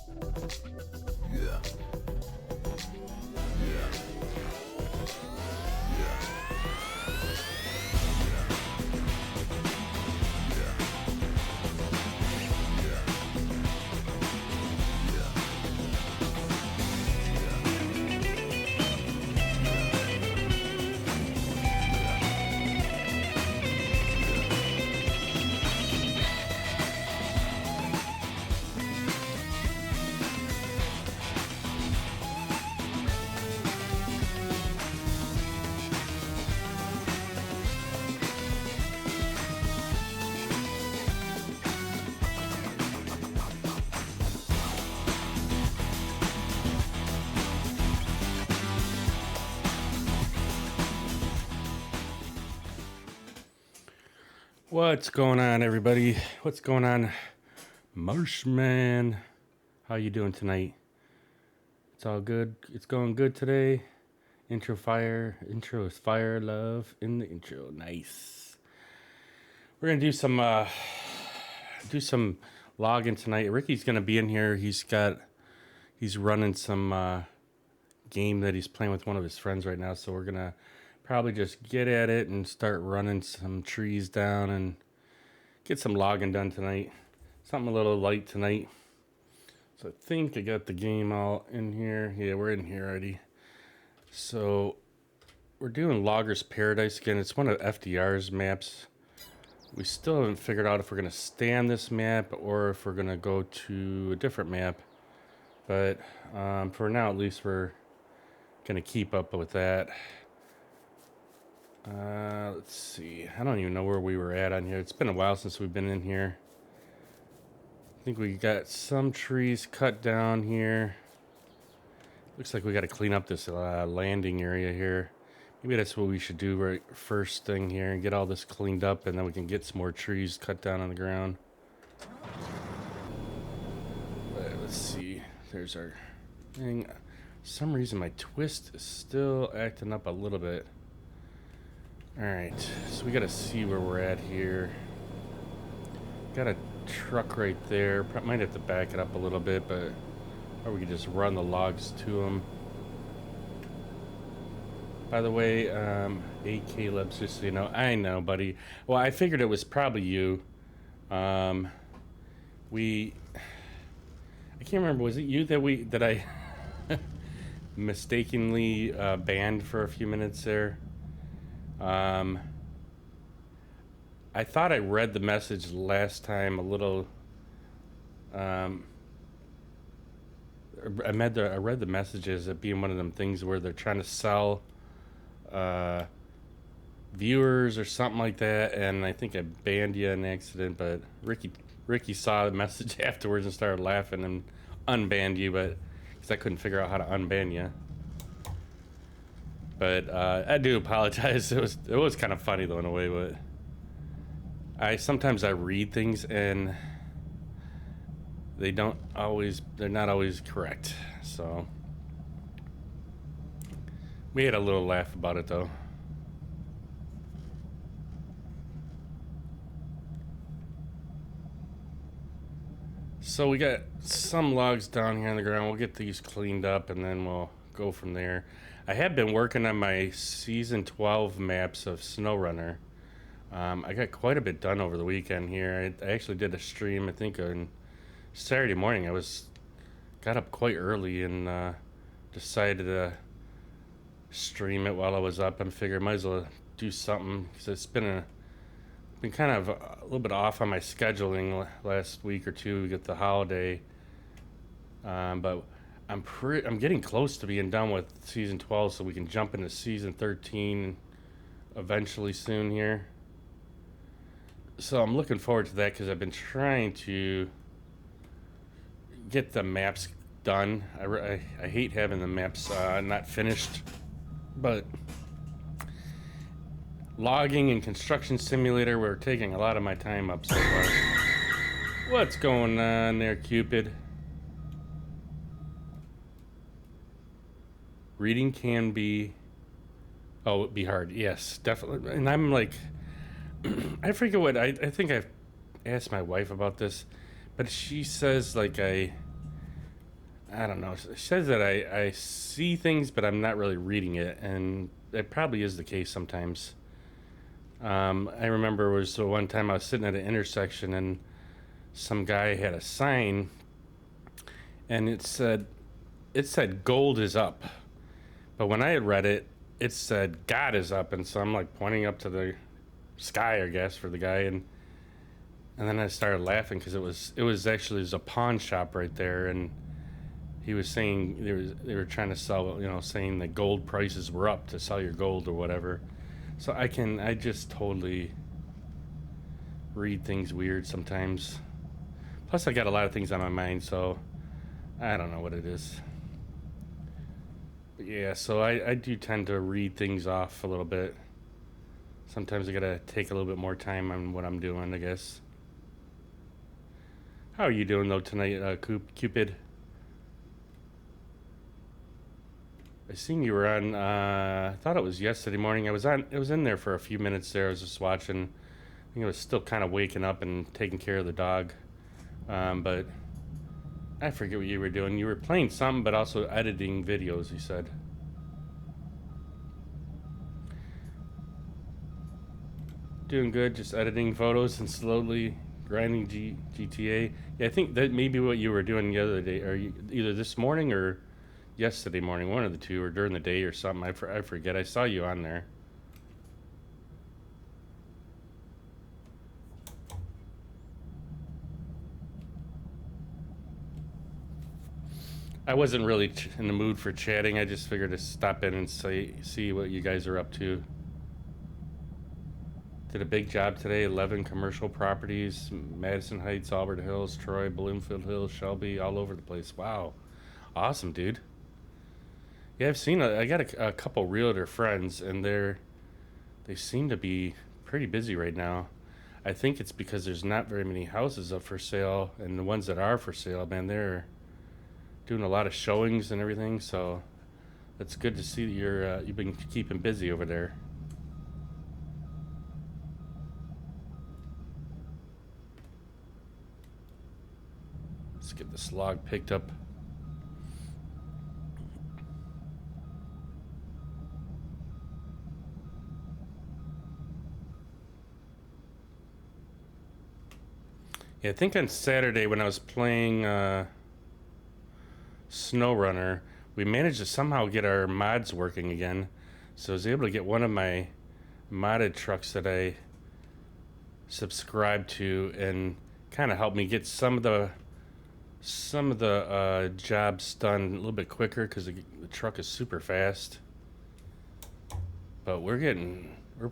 Yeah. Yeah. What's going on, everybody? What's going on, Marshman? How you doing tonight? It's all good. It's going good today. Intro is fire. Love in the intro. Nice. We're gonna do some login tonight. Ricky's gonna be in here. He's running some game that he's playing with one of his friends right now. So we're gonna probably just get at it and start running some trees down and get some logging done tonight. Something a little light tonight. So I think I got the game all in here. Yeah, we're in here already. So we're doing Logger's Paradise again. It's one of FDR's maps. We still haven't figured out if we're going to stay on this map or if we're going to go to a different map. But for now, at least we're going to keep up with that. Let's see. I don't even know where we were at on here. It's been a while since we've been in here. I think we got some trees cut down here. Looks like we got to clean up this landing area here. Maybe that's what we should do right first thing here and get all this cleaned up, and then we can get some more trees cut down on the ground. Let's see. There's our thing. For some reason my twist is still acting up a little bit. Alright, so we gotta see where we're at here. Got a truck right there. Might have to back it up a little bit, but or we could just run the logs to them. By the way, hey Caleb's, just so you know. I know, buddy. Well, I figured it was probably you. I can't remember, was it you that I mistakenly banned for a few minutes there? I thought I read the message last time a little. I read the messages as being one of them things where they're trying to sell viewers or something like that, and I think I banned you in accident. But Ricky saw the message afterwards and started laughing and unbanned you, but because I couldn't figure out how to unban you. But I do apologize. It was kind of funny though in a way, but sometimes I read things and they're not always correct. So we had a little laugh about it though. So we got some logs down here on the ground. We'll get these cleaned up and then we'll go from there. I have been working on my season 12 maps of SnowRunner. I got quite a bit done over the weekend here. I actually did a stream, I think, on Saturday morning. Got up quite early and decided to stream it while I was up and figured I might as well do something because it's been kind of a little bit off on my scheduling last week or two. We get the holiday, but I'm getting close to being done with season 12, so we can jump into season 13 eventually soon here. So I'm looking forward to that because I've been trying to get the maps done. I hate having the maps not finished, but logging and construction simulator were taking a lot of my time up so far. What's going on there, Cupid? Reading can be hard. Yes, definitely. And I'm like, I forget what I think I've asked my wife about this, but she says like I don't know. It says that I see things, but I'm not really reading it, and it probably is the case sometimes. I remember it was the one time I was sitting at an intersection, and some guy had a sign, and it said gold is up, but when I had read it, it said God is up, and so I'm like pointing up to the sky, I guess, for the guy, and then I started laughing because it was actually a pawn shop right there, and he was saying they were trying to sell, saying that gold prices were up to sell your gold or whatever. So I just totally read things weird sometimes. Plus I got a lot of things on my mind, so I don't know what it is. But yeah, so I do tend to read things off a little bit. Sometimes I gotta take a little bit more time on what I'm doing, I guess. How are you doing though tonight, Cupid? I seen you were on. I thought it was yesterday morning. I was on. It was in there for a few minutes. There, I was just watching. I think I was still kind of waking up and taking care of the dog. But I forget what you were doing. You were playing something, but also editing videos. You said. Doing good. Just editing photos and slowly grinding GTA. Yeah, I think that may be what you were doing the other day, or either this morning or yesterday morning, one of the two, or during the day or something. I forget. I saw you on there. I wasn't really in the mood for chatting. I just figured to stop in and see what you guys are up to. Did a big job today. 11 commercial properties: Madison Heights, Auburn Hills, Troy, Bloomfield Hills, Shelby, all over the place. Wow, awesome, dude. Yeah, I've seen. I got a couple realtor friends, and they seem to be pretty busy right now. I think it's because there's not very many houses up for sale, and the ones that are for sale, man, they're doing a lot of showings and everything. So it's good to see that you've been keeping busy over there. Let's get this log picked up. Yeah, I think on Saturday when I was playing SnowRunner, we managed to somehow get our mods working again. So I was able to get one of my modded trucks that I subscribed to, and kind of helped me get some of the jobs done a little bit quicker because the truck is super fast. But we're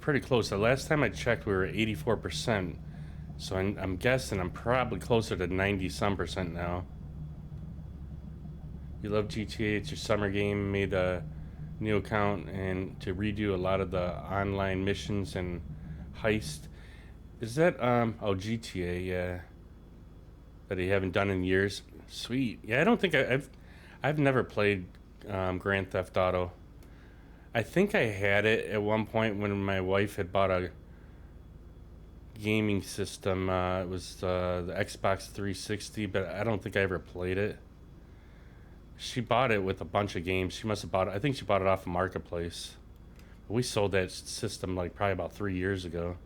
pretty close. The last time I checked, we were at 84%. So I'm guessing I'm probably closer to 90 some percent now. You love GTA, it's your summer game. Made a new account and to redo a lot of the online missions and heist. Is that GTA, yeah. That you haven't done in years. Sweet. Yeah, I don't think I've never played Grand Theft Auto. I think I had it at one point when my wife had bought a gaming system. It was the Xbox 360, but I don't think I ever played it. She bought it with a bunch of games. She must have bought it. I think she bought it off a marketplace. We sold that system like probably about 3 years ago.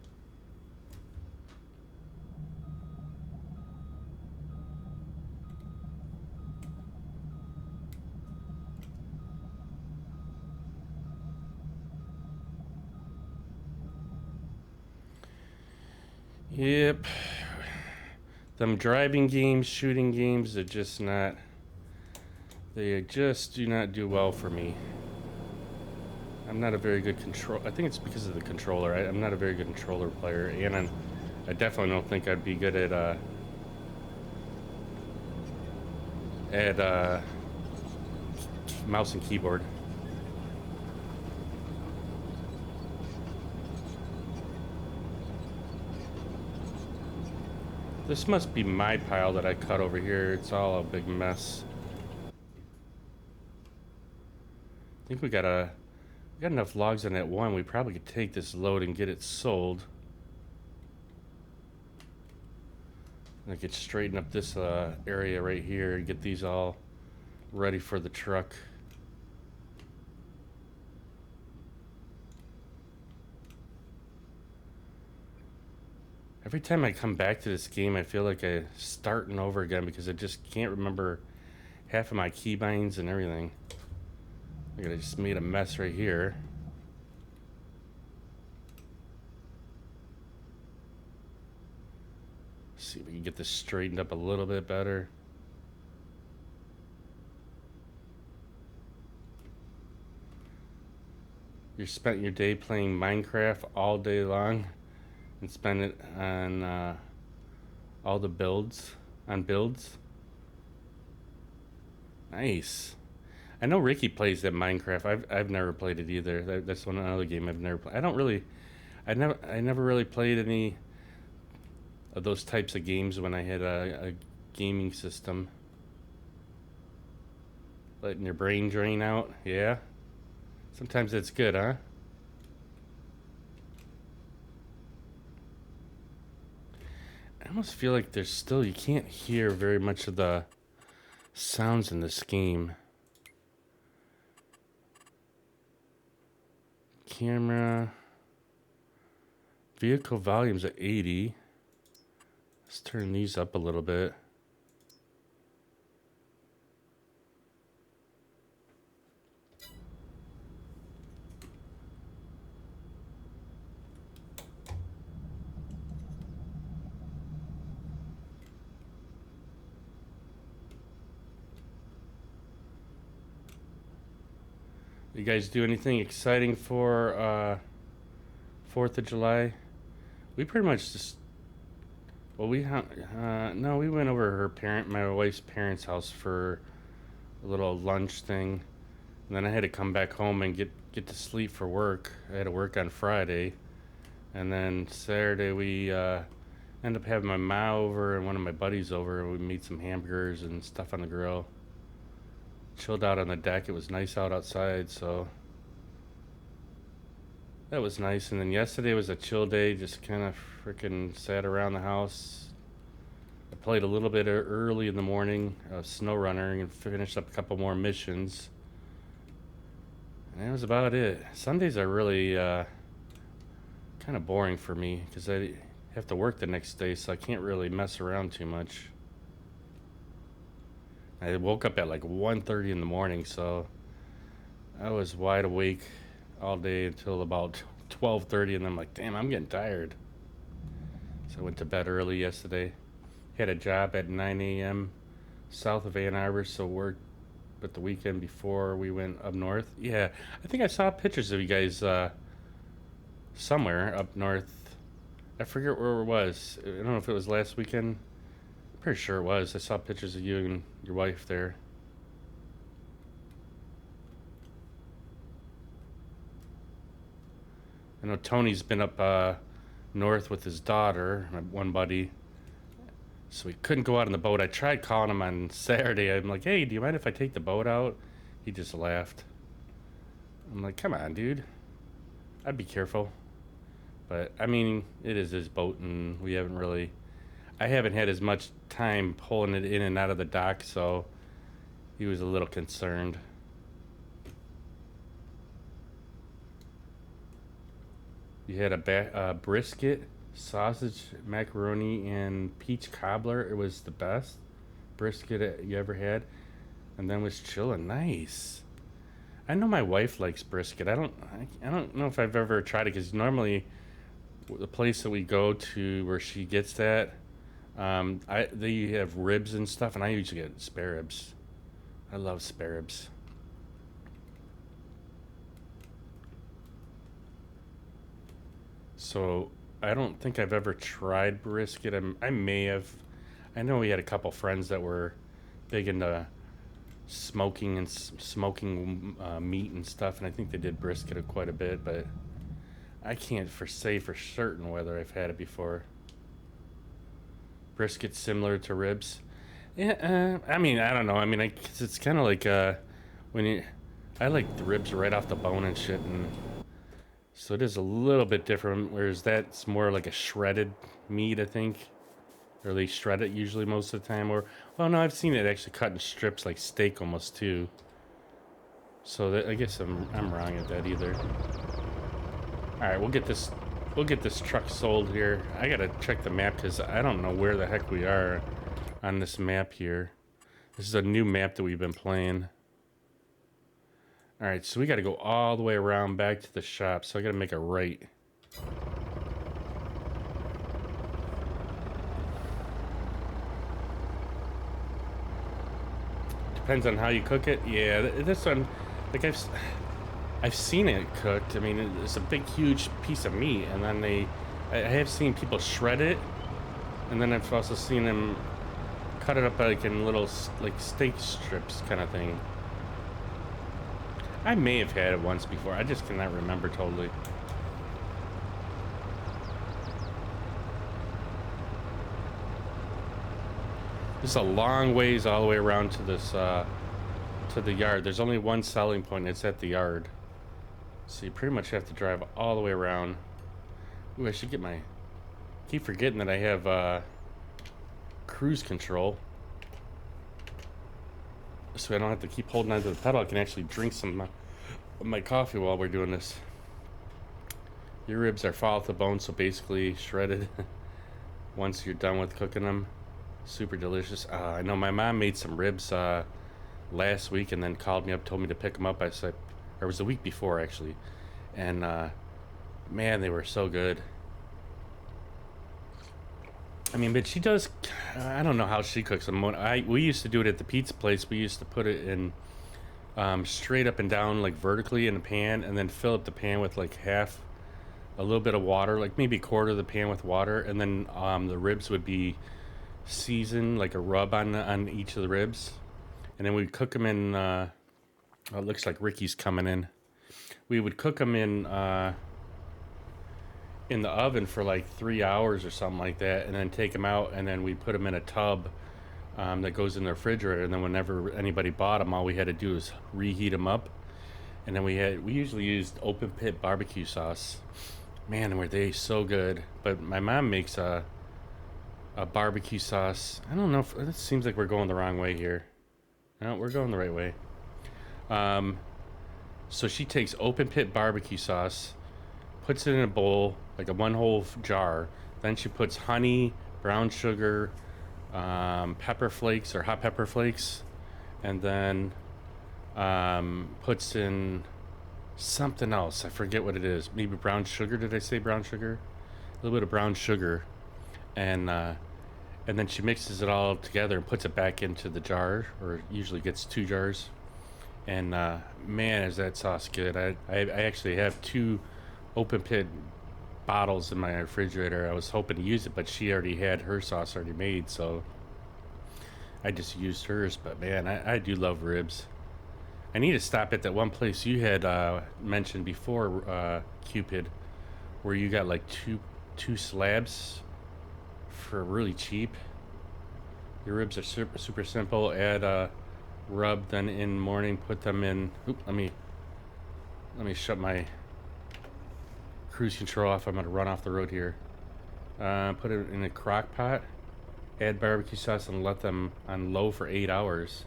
Yep. Them driving games, shooting games, they're just not. They just do not do well for me. I'm not a very good control. I think it's because of the controller. I'm not a very good controller player, and I definitely don't think I'd be good at mouse and keyboard. This must be my pile that I cut over here. It's all a big mess. I think we got enough logs on that one. We probably could take this load and get it sold. And I could straighten up this area right here and get these all ready for the truck. Every time I come back to this game, I feel like I'm starting over again because I just can't remember half of my keybinds and everything. Look at, I just made a mess right here. See if we can get this straightened up a little bit better. You spent your day playing Minecraft all day long and spend it on all the builds, Nice. I know Ricky plays that Minecraft. I've never played it either. That's another game I've never played. I never really played any of those types of games when I had a gaming system. Letting your brain drain out, yeah. Sometimes it's good, huh? I almost feel like there's still, you can't hear very much of the sounds in this game. Camera. Vehicle volume's at 80. Let's turn these up a little bit. You guys do anything exciting for 4th of July? We pretty much just, well, no, we went over my wife's parents' house for a little lunch thing. And then I had to come back home and get to sleep for work. I had to work on Friday. And then Saturday we ended up having my ma over and one of my buddies over. And we made some hamburgers and stuff on the grill. Chilled out on the deck. It was nice outside, so that was nice. And then yesterday was a chill day. Just kind of freaking sat around the house. I played a little bit early in the morning of SnowRunner and finished up a couple more missions. And that was about it. Sundays are really kind of boring for me because I have to work the next day, so I can't really mess around too much. I woke up at like 1:30 in the morning, so I was wide awake all day until about 12:30, and I'm like, damn, I'm getting tired. So I went to bed early yesterday. Had a job at 9 a.m. south of Ann Arbor, so worked but the weekend before we went up north. Yeah, I think I saw pictures of you guys somewhere up north. I forget where it was. I don't know if it was last weekend. Pretty sure it was. I saw pictures of you and your wife there. I know Tony's been up north with his daughter, my one buddy. So we couldn't go out on the boat. I tried calling him on Saturday. I'm like, hey, do you mind if I take the boat out? He just laughed. I'm like, come on, dude. I'd be careful. But, I mean, it is his boat, and I haven't had as much time pulling it in and out of the dock, so he was a little concerned. You had a brisket, sausage, macaroni, and peach cobbler. It was the best brisket you ever had, and then was chilling. Nice. I know my wife likes brisket. I don't know if I've ever tried it because normally the place that we go to where she gets that, they have ribs and stuff, and I usually get spare ribs. I love spare ribs. So I don't think I've ever tried brisket. I may have. I know we had a couple friends that were big into smoking meat and stuff, and I think they did brisket quite a bit, but I can't say for certain whether I've had it before. Brisket similar to ribs. Yeah, I mean, I don't know. I mean, it's kind of like I like the ribs right off the bone and shit, and so it is a little bit different. Whereas that's more like a shredded meat, I think. Or they shred it usually most of the time. Or, well, no, I've seen it actually cut in strips like steak almost too. So that, I guess I'm wrong at that either. All right, we'll get this truck sold here. I gotta check the map because I don't know where the heck we are on this map here. This is a new map that we've been playing. All right, so we got to go all the way around back to the shop. So I got to make a right. Depends on how you cook it. Yeah, this one, like I've seen it cooked. I mean, it's a big, huge piece of meat, and then I have seen people shred it, and then I've also seen them cut it up like in little like steak strips kind of thing. I may have had it once before. I just cannot remember totally. This is a long ways all the way around to this to the yard. There's only one selling point. It's at the yard. So you pretty much have to drive all the way around. Ooh, I should get my... Keep forgetting that I have cruise control. So I don't have to keep holding onto the pedal. I can actually drink some of my coffee while we're doing this. Your ribs are fall to the bone, so basically shredded once you're done with cooking them. Super delicious. I know my mom made some ribs last week and then called me up, told me to pick them up. I said, or it was the week before actually. And man, they were so good. I mean, but she does, I don't know how she cooks them. We used to do it at the pizza place. We used to put it in straight up and down, like vertically in a pan, and then fill up the pan with like a little bit of water, like maybe a quarter of the pan with water, and then the ribs would be seasoned, like a rub on each of the ribs. And then we'd cook them in, oh, it looks like Ricky's coming in. We would cook them in the oven for like 3 hours or something like that, and then take them out, and then we put them in a tub that goes in the refrigerator, and then whenever anybody bought them, all we had to do is reheat them up. And then we usually used open pit barbecue sauce. Man, were they so good. But my mom makes a barbecue sauce. I don't know if it seems like we're going the wrong way here. No, we're going the right way. So she takes open pit barbecue sauce, puts it in a bowl, like a one whole jar. Then she puts honey, brown sugar, pepper flakes or hot pepper flakes, and then puts in something else. I forget what it is. Maybe brown sugar. Did I say brown sugar? A little bit of brown sugar, and then she mixes it all together and puts it back into the jar, or usually gets 2 jars. And man, is that sauce good. I actually have 2 open pit bottles in my refrigerator. I was hoping to use it, but she already had her sauce already made, so I just used hers. But man, I do love ribs. I need to stop at that one place you had mentioned before, Cupid, where you got like two slabs for really cheap. Your ribs are super simple. Add rub, then in morning put them in. Oop, let me shut my cruise control off. I'm gonna run off the road here. Put it in a crock pot, add barbecue sauce, and let them on low for 8 hours.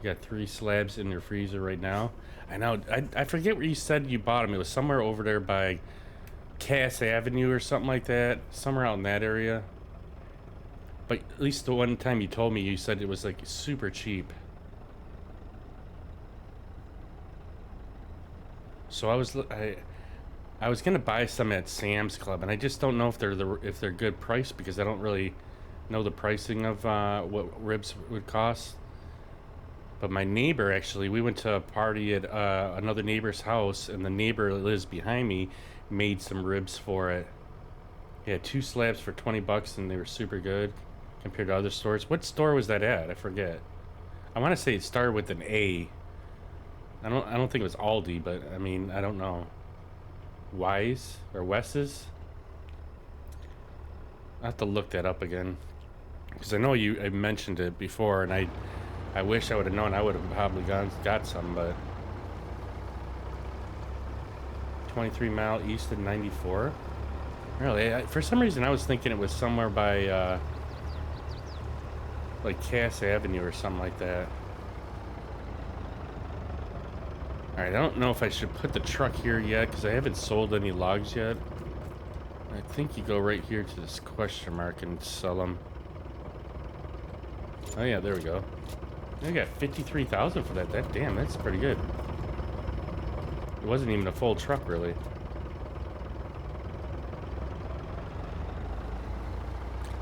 You got 3 slabs in your freezer right now. I know, I forget where you said you bought them. It was somewhere over there by Cass Avenue or something like that, somewhere out in that area. But at least the one time you told me, you said it was like super cheap. So I was gonna buy some at Sam's Club, and I just don't know if they're good price, because I don't really know the pricing of what ribs would cost. But my neighbor, actually, we went to a party at another neighbor's house, and the neighbor that lives behind me made some ribs for it. He had 2 slabs for $20, and they were super good compared to other stores. What store was that at? I forget. I want to say it started with an A. I don't think it was Aldi, but I mean, I don't know. Wise or Wes's? I have to look that up again, because I know I mentioned it before, and I wish I would have known. I would have probably got some, but 23 mile east of 94. Really, for some reason I was thinking it was somewhere by like Cass Avenue or something like that. Alright, I don't know if I should put the truck here yet, because I haven't sold any logs yet. I think you go right here to this question mark and sell them. Oh yeah, there we go. I got 53,000 for that. Damn, that's pretty good. It wasn't even a full truck, really.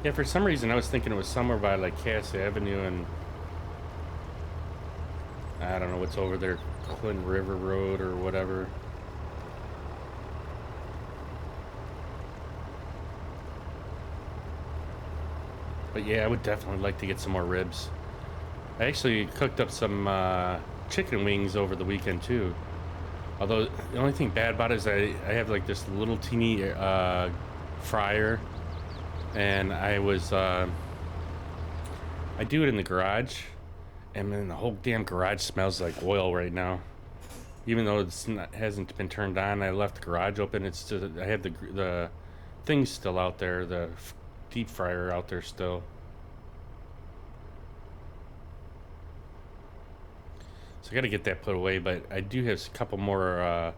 Yeah, for some reason I was thinking it was somewhere by like Cass Avenue and I don't know what's over there, Clinton River Road or whatever. But yeah, I would definitely like to get some more ribs. I actually cooked up some chicken wings over the weekend too. Although the only thing bad about it is I have like this little teeny fryer, and I do it in the garage, and then the whole damn garage smells like oil right now. Even though hasn't been turned on, I left the garage open. It's just, I have the things still out there, the deep fryer out there still. So I got to get that put away, but I do have a couple more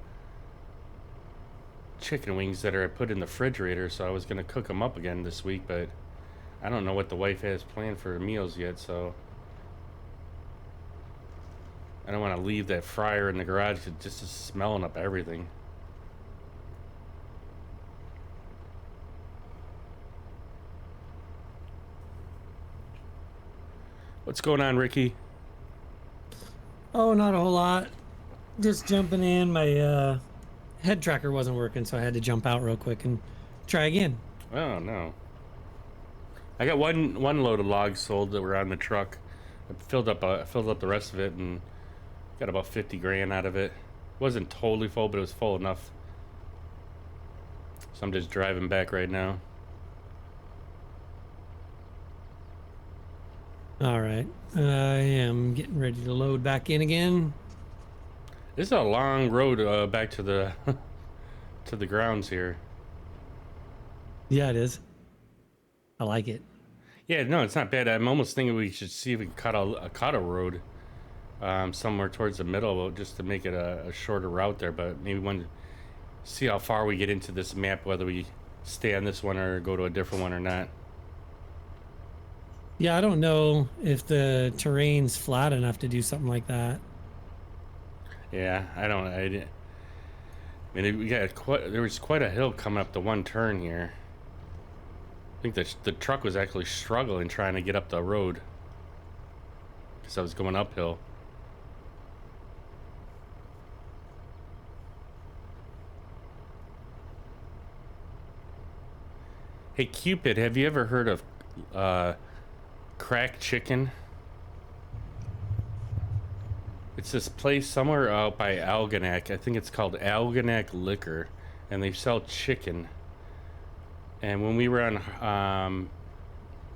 chicken wings that are put in the refrigerator, so I was going to cook them up again this week, but I don't know what the wife has planned for meals yet, so I don't want to leave that fryer in the garage just smelling up everything. What's going on, Ricky? Oh, not a whole lot. Just jumping in. My head tracker wasn't working, so I had to jump out real quick and try again. Oh no. I got one load of logs sold that were on the truck. I filled up the rest of it and got about 50 grand out of it. Wasn't totally full, but it was full enough. So I'm just driving back right now. All right. I am getting ready to load back in again. This is a long road back to the to the grounds here. Yeah, it is. I like it. Yeah, no, it's not bad. I'm almost thinking we should see if we can cut a road somewhere towards the middle, just to make it a shorter route there. But maybe see how far we get into this map, whether we stay on this one or go to a different one or not. Yeah, I don't know if the terrain's flat enough to do something like that. Yeah, I mean, there was quite a hill coming up the one turn here. I think the truck was actually struggling trying to get up the road because I was going uphill. Hey Cupid, have you ever heard of Crack Chicken? It's this place somewhere out by Algonac. I think it's called Algonac Liquor, and they sell chicken. And when we were on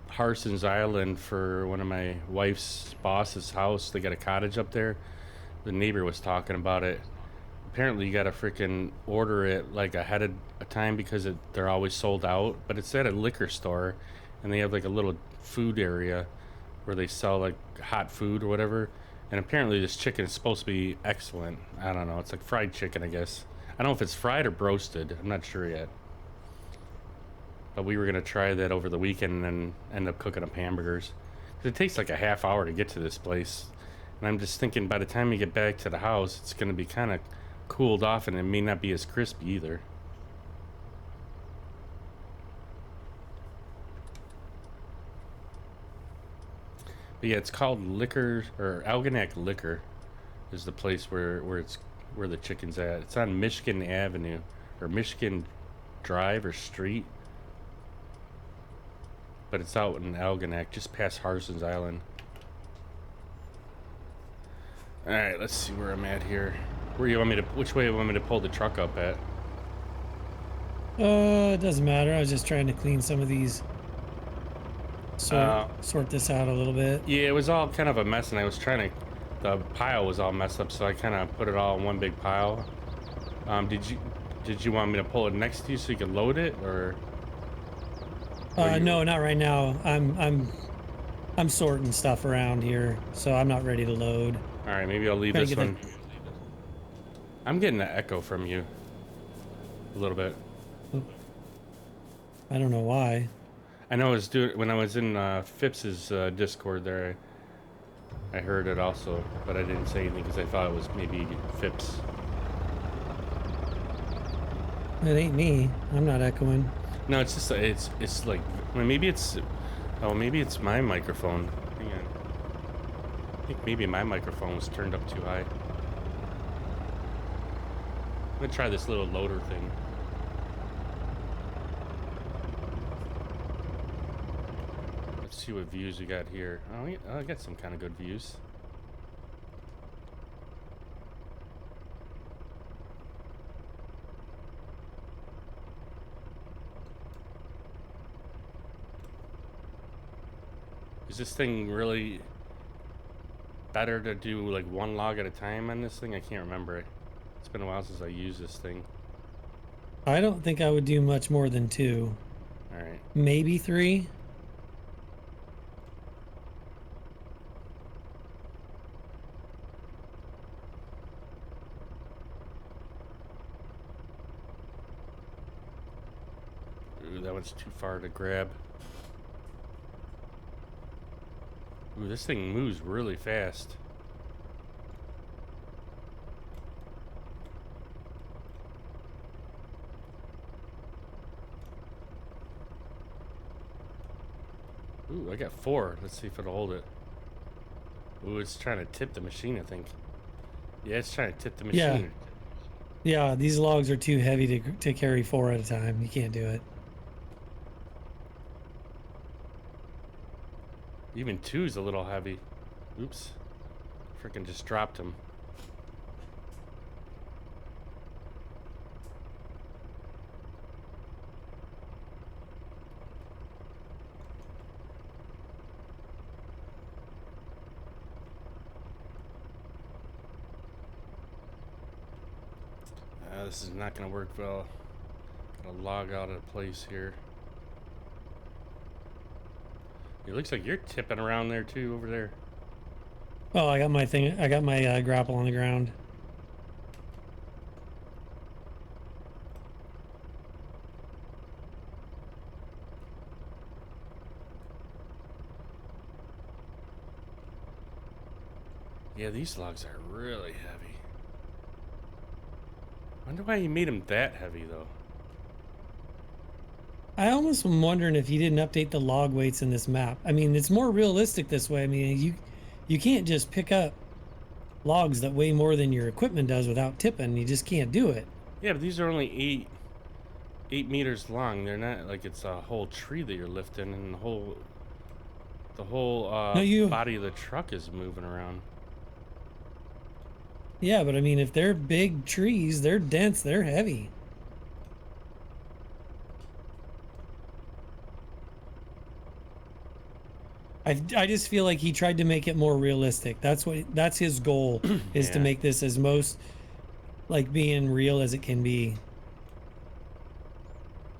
Harson's Island for one of my wife's boss's house, they got a cottage up there. The neighbor was talking about it. Apparently you gotta freaking order it like ahead of time because they're always sold out. But it's at a liquor store, and they have like a little food area where they sell like hot food or whatever. And apparently this chicken is supposed to be excellent. I don't know. It's like fried chicken, I guess. I don't know if it's fried or roasted. I'm not sure yet. But we were going to try that over the weekend and then end up cooking up hamburgers. It takes like a half hour to get to this place. And I'm just thinking by the time you get back to the house, it's going to be kind of cooled off and it may not be as crispy either. But yeah, it's called Liquor, or Algonac Liquor is the place where the chicken's at. It's on Michigan Avenue or Michigan Drive or Street. But it's out in Algonac, just past Harson's Island. Alright, let's see where I'm at here. Which way you want me to pull the truck up at? It doesn't matter. I was just trying to clean some of these. Sort this out a little bit. Yeah, it was all kind of a mess, and the pile was all messed up, so I kind of put it all in one big pile. Did you want me to pull it next to you so you could load it, or? No, not right now. I'm I'm sorting stuff around here, so I'm not ready to load. All right, maybe I'll leave Trying this to get one. I'm getting an echo from you. A little bit. I don't know why. I know I was doing when I was in Phipps's Discord there. I heard it also, but I didn't say anything because I thought it was maybe Phipps. It ain't me. I'm not echoing. No, it's just it's like maybe it's my microphone. Hang on. I think maybe my microphone was turned up too high. I'm gonna try this little loader thing. Let's see what views we got here. Oh, I got some kind of good views. Is this thing really better to do like one log at a time on this thing? I can't remember. It's been a while since I used this thing. I don't think I would do much more than 2. All right. Maybe 3. Ooh, that one's too far to grab. Ooh, this thing moves really fast. Ooh, I got 4. Let's see if it'll hold it. Ooh, it's trying to tip the machine, I think. Yeah, it's trying to tip the machine. Yeah, these logs are too heavy to carry 4 at a time. You can't do it. Even 2's a little heavy. Oops. Freaking just dropped him. This is not going to work well. Gotta log out of place here. It looks like you're tipping around there too, over there. Oh, I got my thing. I got my grapple on the ground. Yeah, these logs are really heavy. Wonder why he made them that heavy though. I almost am wondering if he didn't update the log weights in this map. I mean, it's more realistic this way. I mean, you can't just pick up logs that weigh more than your equipment does without tipping. You just can't do it. Yeah, but these are only 8 meters long. They're not like it's a whole tree that you're lifting, and the whole body of the truck is moving around. Yeah, but I mean, if they're big trees, they're dense, they're heavy. I just feel like he tried to make it more realistic. That's his goal is Yeah. to make this as most like being real as it can be.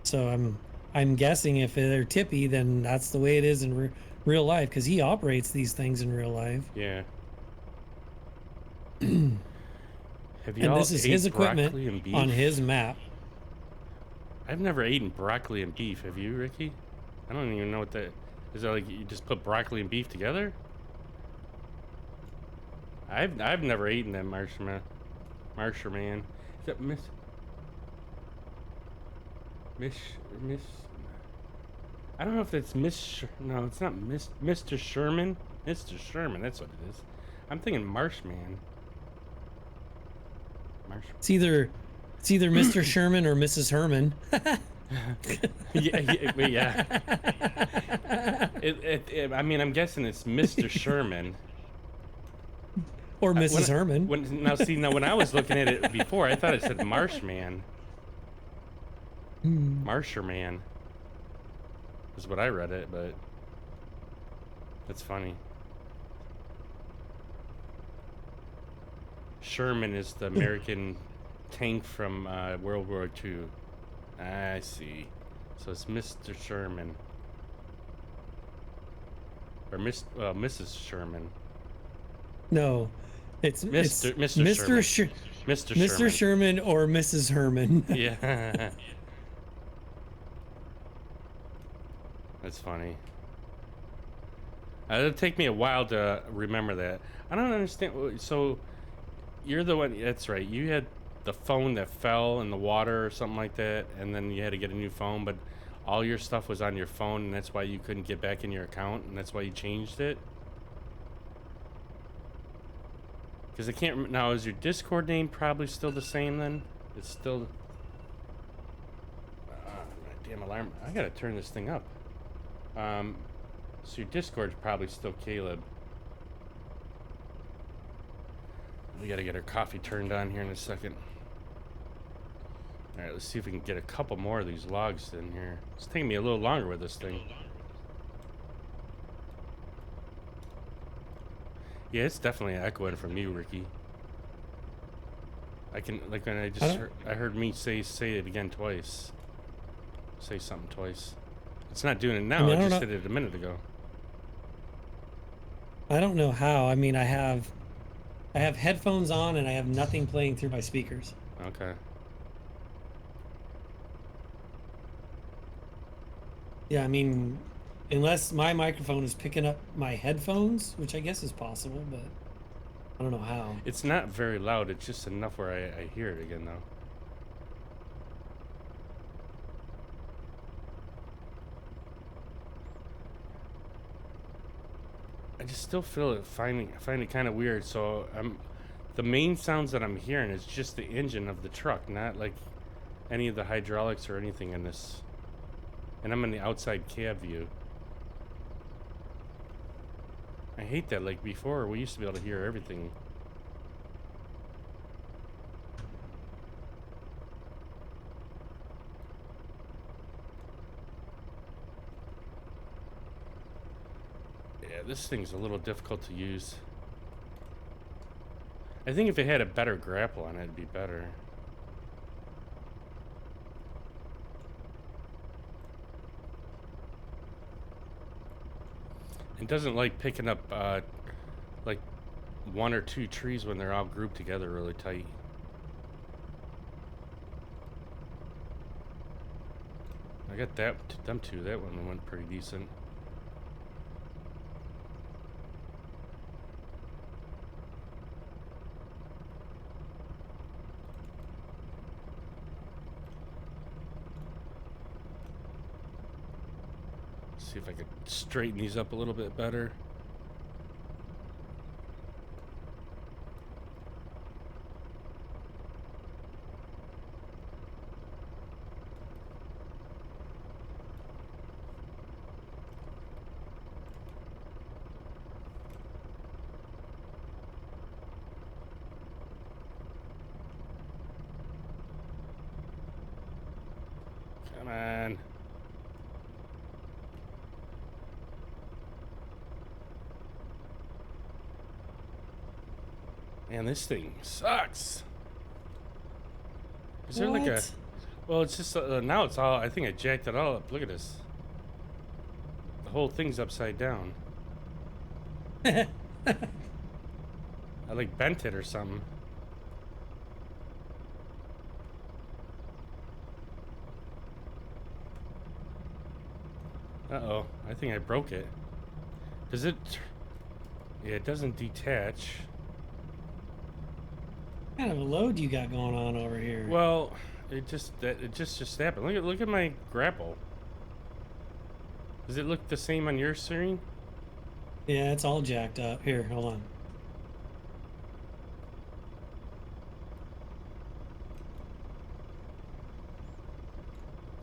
So I'm guessing if they're tippy, then that's the way it is in real life, because he operates these things in real life. Yeah. Have And this is his equipment on his map. I've never eaten broccoli and beef. Have you, Ricky? I don't even know what that is. That like you just put broccoli and beef together? I've never eaten that Marsherman. Is that Miss? I don't know if it's no, it's not Mr. Sherman. Mr. Sherman, that's what it is. I'm thinking Marshman. It's either Mr. Sherman or Mrs. Herman. yeah. I mean, I'm guessing it's Mr. Sherman. Or Mrs. Herman. Now when I was looking at it before, I thought it said Marshman. Marsherman is what I read it, but that's funny. Sherman is the American tank from World War II. I see. So it's Mr. Sherman. or Mrs. Sherman. No, it's Mr. Mr. Sherman. Mr. Mr. Sherman. Sherman or Mrs. Herman. Yeah. That's funny. It'll take me a while to remember that. I don't understand. So, you're the one. That's right. You had the phone that fell in the water or something like that, and then you had to get a new phone, but all your stuff was on your phone, and that's why you couldn't get back in your account, and that's why you changed it? Because I can't. Now, is your Discord name probably still the same then? It's still. My damn alarm. I gotta turn this thing up. So your Discord's probably still Caleb. We gotta get our coffee turned on here in a second. Alright, let's see if we can get a couple more of these logs in here. It's taking me a little longer with this thing. Yeah, it's definitely echoing from you, Ricky. I can, like when I heard me say it again twice. Say something twice. It's not doing it now. I just did it a minute ago. I don't know how. I mean, I have headphones on and I have nothing playing through my speakers. Okay. Yeah, I mean, unless my microphone is picking up my headphones, which I guess is possible, but I don't know how. It's not very loud. It's just enough where I hear it again, though. I just still feel it, find it kind of weird. So the main sounds that I'm hearing is just the engine of the truck, not like any of the hydraulics or anything in this. And I'm in the outside cab view. I hate that. Like before, we used to be able to hear everything. Yeah, this thing's a little difficult to use. I think if it had a better grapple on it, it'd be better. It doesn't like picking up like one or two trees when they're all grouped together really tight. I got them two. That one went pretty decent. See if I could straighten these up a little bit better. Come on. Man, this thing sucks. Is there like a... Well, it's just... now it's all... I think I jacked it all up. Look at this. The whole thing's upside down. I like bent it or something. Uh-oh. I think I broke it. Does it... Yeah, it doesn't detach. What kind of a load you got going on over here? Well, it just happened. Look at my grapple. Does it look the same on your screen? Yeah, it's all jacked up. Here, hold on.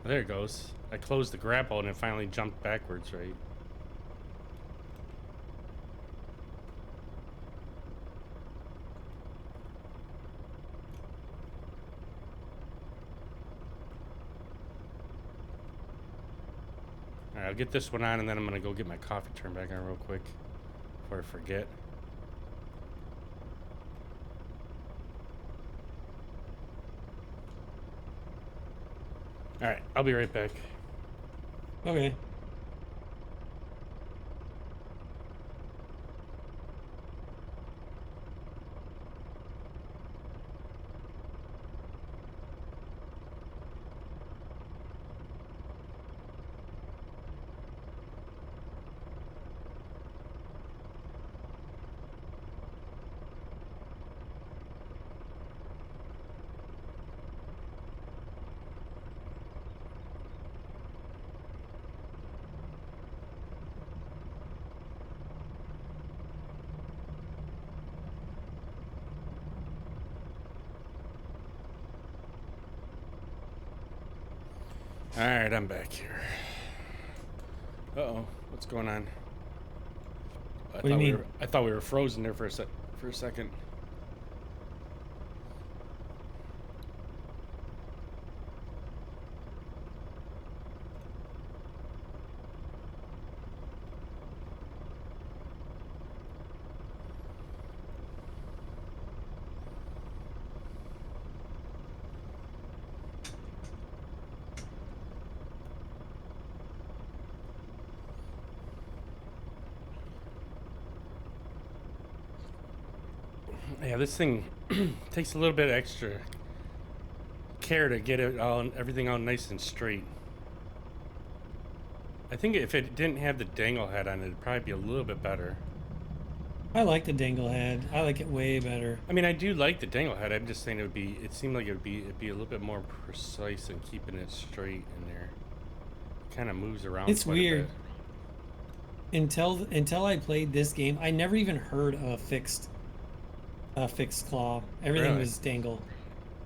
There it goes. I closed the grapple and it finally jumped backwards, right? Alright, I'll get this one on and then I'm gonna go get my coffee turned back on real quick before I forget. Alright, I'll be right back. Okay. Alright, I'm back here. Uh-oh, what's going on? What do you mean? I thought we were frozen there for a second. Yeah, this thing takes a little bit extra care to get it all, everything all nice and straight. I think if it didn't have the dangle head on it, it'd probably be a little bit better. I like the dangle head. I like it way better. I mean, I do like the dangle head. I'm just saying it seemed like it'd be a little bit more precise in keeping it straight in there. It kind of moves around. It's weird. Until I played this game, I never even heard of a fixed claw. Everything Really? was dangle.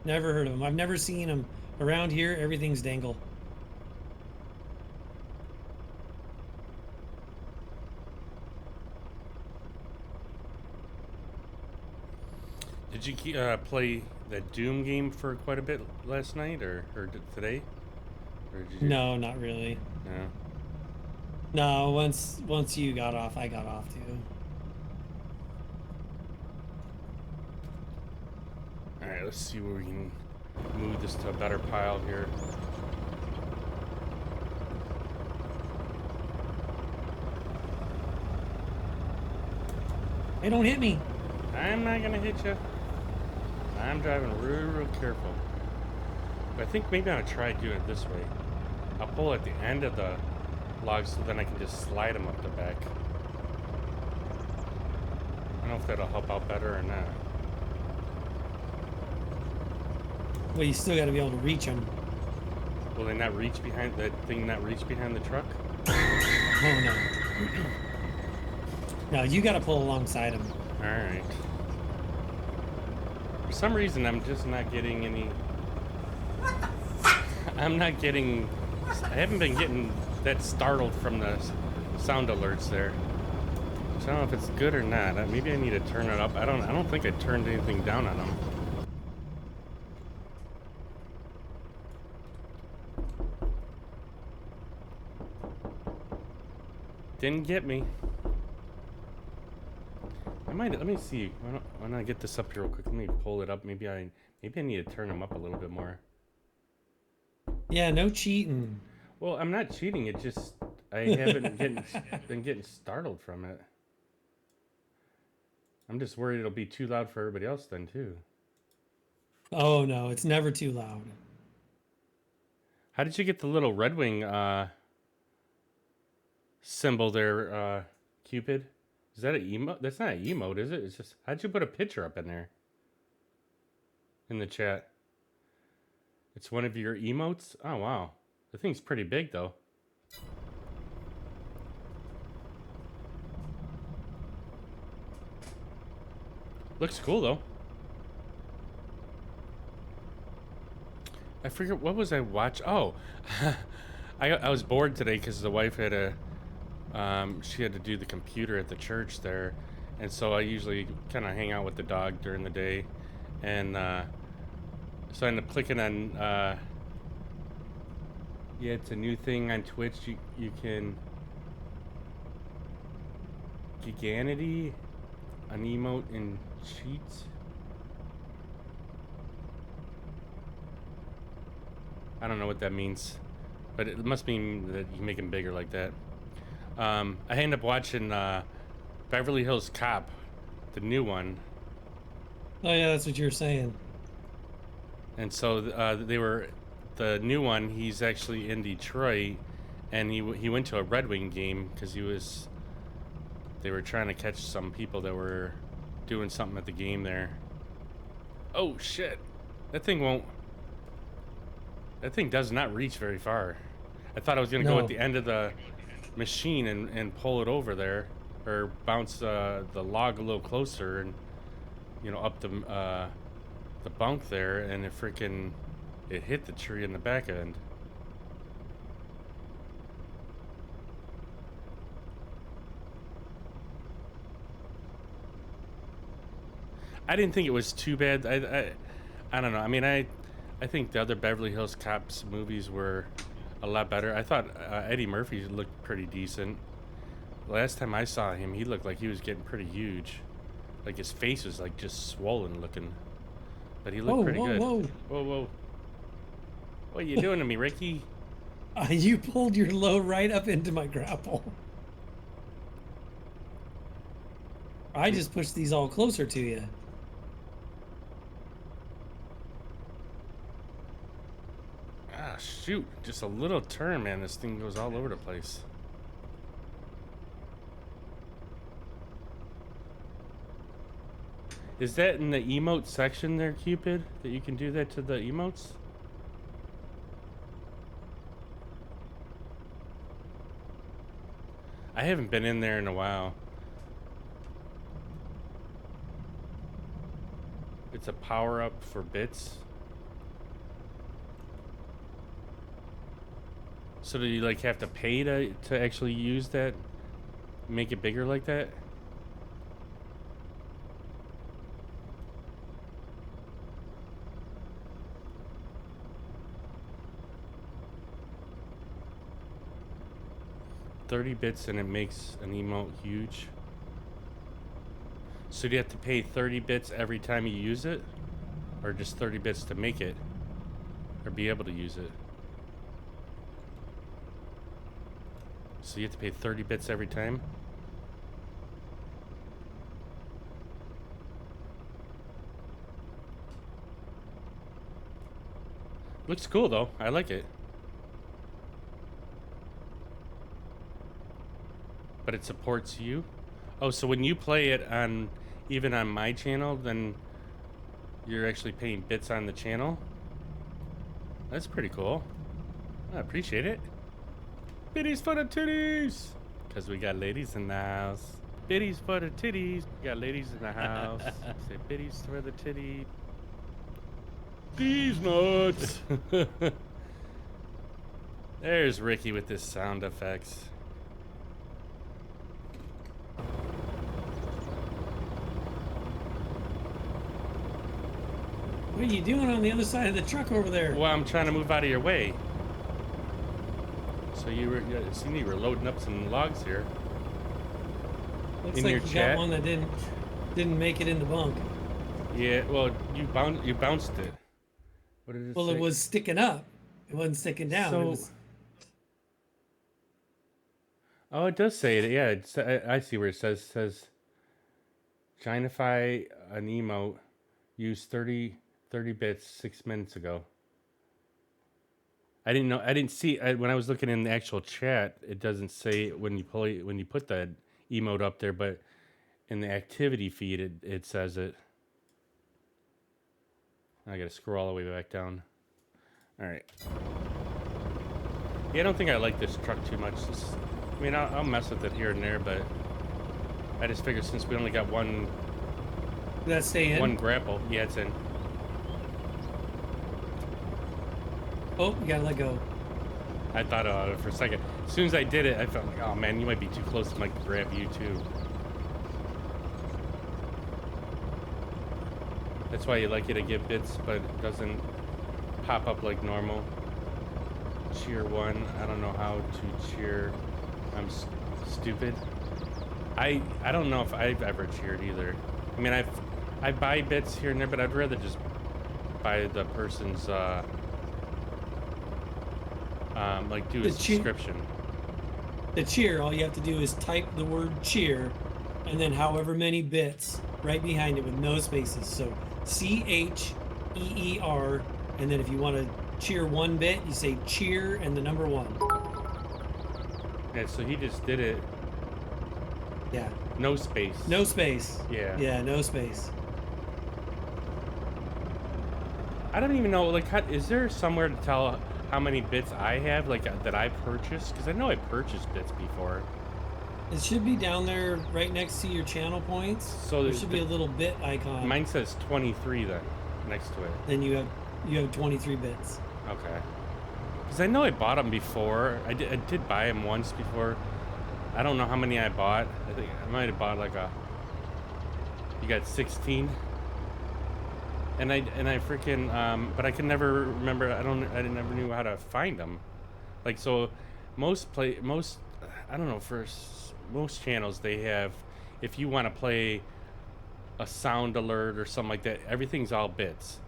Never heard of them. I've never seen them around here. Everything's dangle. Did you play that Doom game for quite a bit last night or today? Or did you... No, not really. No. No, once you got off, I got off too. Alright, let's see where we can move this to a better pile here. Hey, don't hit me. I'm not gonna hit you. I'm driving real careful. But I think maybe I'll try doing it this way. I'll pull at the end of the log so then I can just slide them up the back. I don't know if that'll help out better or not. Well, you still got to be able to reach them. Will they not reach behind that thing? Not reach behind the truck? Oh no. No, you got to pull alongside them. All right. For some reason, I'm just not getting any. I haven't been getting that startled from the sound alerts there. So I don't know if it's good or not. Maybe I need to turn it up. I don't think I turned anything down on them. Didn't get me. Let me see. Why don't I get this up here real quick? Let me pull it up. Maybe I need to turn them up a little bit more. Yeah, no cheating. Well, I'm not cheating. It just I haven't been getting startled from it. I'm just worried it'll be too loud for everybody else then too. Oh no, it's never too loud. How did you get the little Red Wing symbol there, Cupid? Is that an emote? That's not an emote, is it? It's just, how'd you put a picture up in there? In the chat. It's one of your emotes? Oh, wow. The thing's pretty big, though. Looks cool, though. I forget, what was I watching? Oh, I was bored today because the wife had a... she had to do the computer at the church there, and so I usually kind of hang out with the dog during the day, and so I ended up clicking on yeah, it's a new thing on Twitch. You can Giganity, an emote in cheats. I don't know what that means, but it must mean that you can make them bigger like that. I ended up watching Beverly Hills Cop, the new one. Oh yeah, that's what you were saying. And so the new one, he's actually in Detroit, and he went to a Red Wing game because they were trying to catch some people that were doing something at the game there. Oh shit, that thing does not reach very far. I thought I was gonna go at the end of the machine and pull it over there, or bounce the log a little closer and up the bunk there, and it hit the tree in the back end. I didn't think it was too bad. I don't know. I mean, I think the other Beverly Hills Cops movies were a lot better. I thought Eddie Murphy looked pretty decent. Last time I saw him, he looked like he was getting pretty huge. Like his face was like just swollen looking. But he looked pretty good. Whoa. Whoa. What are you doing to me, Ricky? You pulled your load right up into my grapple. I just pushed these all closer to you. Ah, shoot. Just a little turn, man. This thing goes all over the place. Is that in the emote section there, Cupid? That you can do that to the emotes? I haven't been in there in a while. It's a power-up for bits. So do you like have to pay to actually use that? Make it bigger like that? $30 and it makes an emote huge. So do you have to pay $30 every time you use it? Or just $30 to make it? Or be able to use it? So you have to pay $30 every time? Looks cool though. I like it. But it supports you? Oh, so when you play it on, even on my channel, then you're actually paying bits on the channel? That's pretty cool. I appreciate it. Biddies for the titties! Because we got ladies in the house. Biddies for the titties. We got ladies in the house. Say biddies for the titty. These nuts! There's Ricky with his sound effects. What are you doing on the other side of the truck over there? Well, I'm trying to move out of your way. So you were loading up some logs here. Looks in like your you chat. got one that didn't make it in the bunk. Yeah, well, you bounced it. What did it Well, say? it was sticking up. It wasn't sticking down. So, It was... oh, it does say it. Yeah, I see where it says Chinify an emote used 30 bits 6 minutes ago. I didn't see when I was looking in the actual chat. It doesn't say when you put that emote up there, but in the activity feed it says it. I gotta scroll all the way back down. All right. Yeah, I don't think I like this truck too much. I mean, I'll mess with it here and there, but I just figured since we only got one. Did that stay in? One grapple. Yeah, it's in. Oh, you gotta let go. I thought about it for a second. As soon as I did it, I felt like, oh man, you might be too close to Mike to grab you too. That's why you like it to get bits, but it doesn't pop up like normal. Cheer 1. I don't know how to cheer. I'm stupid. I don't know if I've ever cheered either. I mean, I buy bits here and there, but I'd rather just buy the person's like do a subscription. The cheer, all you have to do is type the word cheer and then however many bits right behind it with no spaces. So CHEER, and then if you want to cheer 1 bit, you say cheer and the number 1. Yeah, so he just did it. Yeah. No space. No space. Yeah. Yeah, no space. I don't even know, like, is there somewhere to tell how many bits I have, like, that I purchased? Because I know I purchased bits before. It should be down there right next to your channel points. So there should be a little bit icon. Mine says 23 then, next to it. Then you have 23 bits. Okay. Because I know I bought them before. I did buy them once before. I don't know how many I bought. I think I might have bought like you got 16? and I freaking but I can never remember. I never knew how to find them. Like so, most I don't know most channels they have. If you want to play a sound alert or something like that, everything's all bits,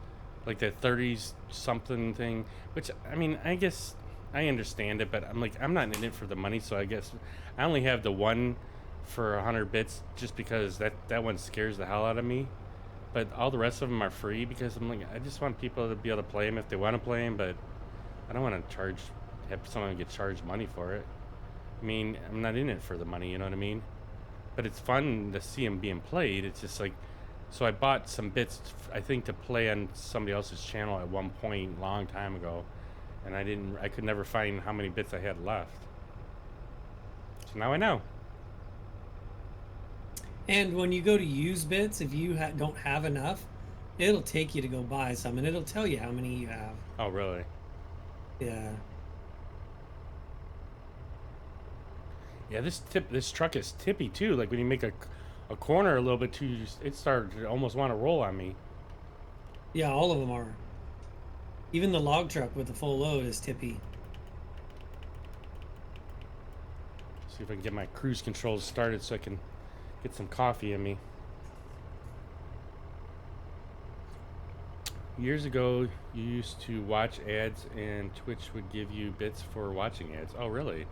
like that 30s something thing. Which I mean, I guess I understand it, but I'm like I'm not in it for the money, so I guess I only have the one for 100 bits just because that one scares the hell out of me. But all the rest of them are free because I'm like I just want people to be able to play them if they want to play them, but I don't want to have someone get charged money for it. I mean, I'm not in it for the money, you know what I mean? But it's fun to see them being played. It's just like, so I bought some bits, I think, to play on somebody else's channel at one point, long time ago, and I could never find how many bits I had left. So now I know. And when you go to use bits, if you don't have enough, it'll take you to go buy some, and it'll tell you how many you have. Oh, really? Yeah. Yeah, this truck is tippy too. Like when you make a corner a little bit too, it started to almost want to roll on me. Yeah, all of them are. Even the log truck with the full load is tippy. See if I can get my cruise controls started so I can get some coffee in me. Years ago, you used to watch ads and Twitch would give you bits for watching ads. Oh, really?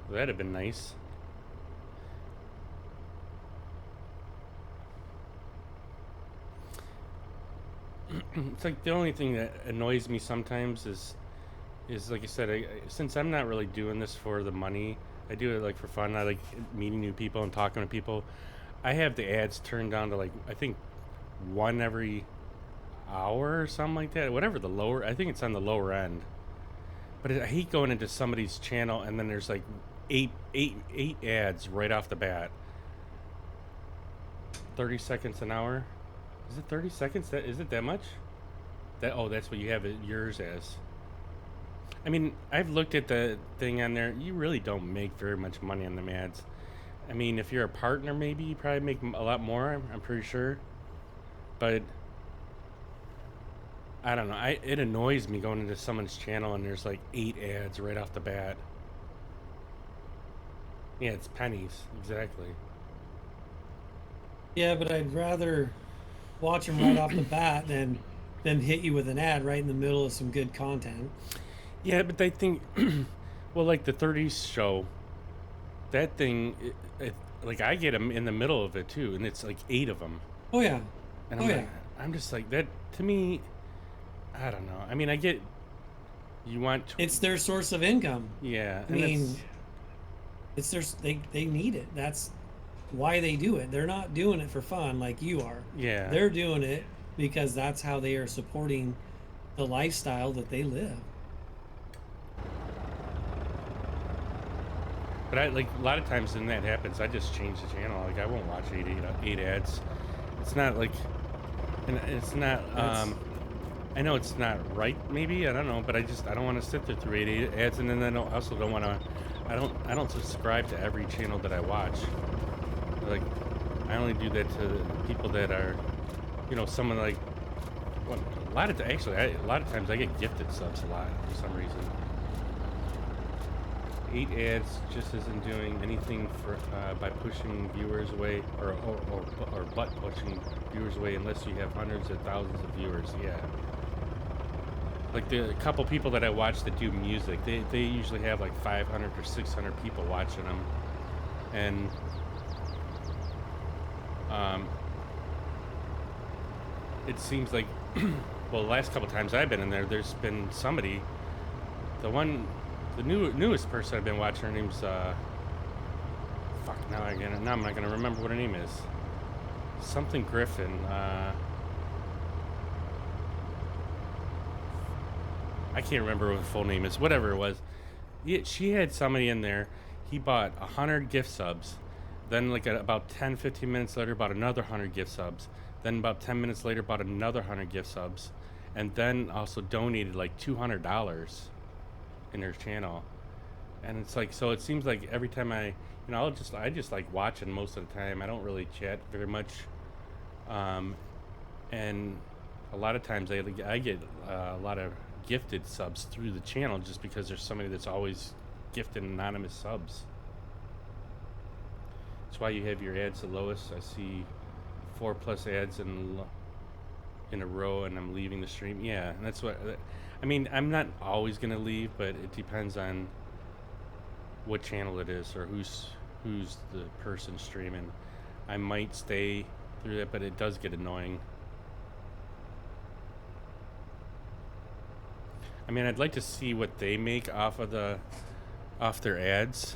Well, that'd have been nice. It's like the only thing that annoys me sometimes is like I said, since I'm not really doing this for the money, I do it like for fun. I like meeting new people and talking to people. I have the ads turned down to like I think one every hour or something like that. Whatever the lower, I think it's on the lower end. But I hate going into somebody's channel and then there's like eight ads right off the bat. 30 seconds an hour. Is it 30 seconds? Is it that much? That's what you have it yours as. I mean, I've looked at the thing on there. You really don't make very much money on them ads. I mean, if you're a partner, maybe you probably make a lot more. I'm pretty sure. But I don't know. It annoys me going into someone's channel and there's like 8 ads right off the bat. Yeah, it's pennies exactly. Yeah, but I'd rather watch them right off the bat than them hit you with an ad right in the middle of some good content. Yeah, but they think, well, like the 30s show, that thing, like I get them in the middle of it too, and it's like 8 of them. Oh yeah. And I'm just like that. To me, I don't know. I mean, I get you want. It's their source of income. Yeah, I mean, it's their they need it. That's why they do it. They're not doing it for fun like you are. Yeah. They're doing it because that's how they are supporting the lifestyle that they live. But I like a lot of times when that happens, I just change the channel. Like I won't watch eight ads. It's not like, and it's not. I know it's not right. Maybe I don't know, but I don't want to sit there through eight ads, and then I also don't want to. I don't subscribe to every channel that I watch. Like I only do that to people that are, someone like. Well, a lot of times I get gifted subs a lot for some reason. 8 ads just isn't doing anything for by pushing viewers away or butt pushing viewers away unless you have hundreds of thousands of viewers. Yeah, like the couple people that I watch that do music, they usually have like 500 or 600 people watching them, and it seems like well, the last couple times I've been in there, there's been somebody, the newest person I've been watching, her name's now I'm not gonna remember what her name is. Something Griffin. I can't remember what her full name is. Whatever it was. Yeah, she had somebody in there. He bought 100 gift subs. Then like about 10-15 minutes later bought another 100 gift subs. Then about 10 minutes later bought another 100 gift subs. And then also donated like $200 in their channel. And it's like, so it seems like every time I just like watching most of the time. I don't really chat very much. and a lot of times I get a lot of gifted subs through the channel just because there's somebody that's always gifting anonymous subs. That's why you have your ads the lowest. I see 4+ ads in a row, and I'm leaving the stream. Yeah, and that's what I mean. I'm not always gonna leave, but it depends on what channel it is or who's the person streaming. I might stay through that, but it does get annoying. I mean, I'd like to see what they make off their ads.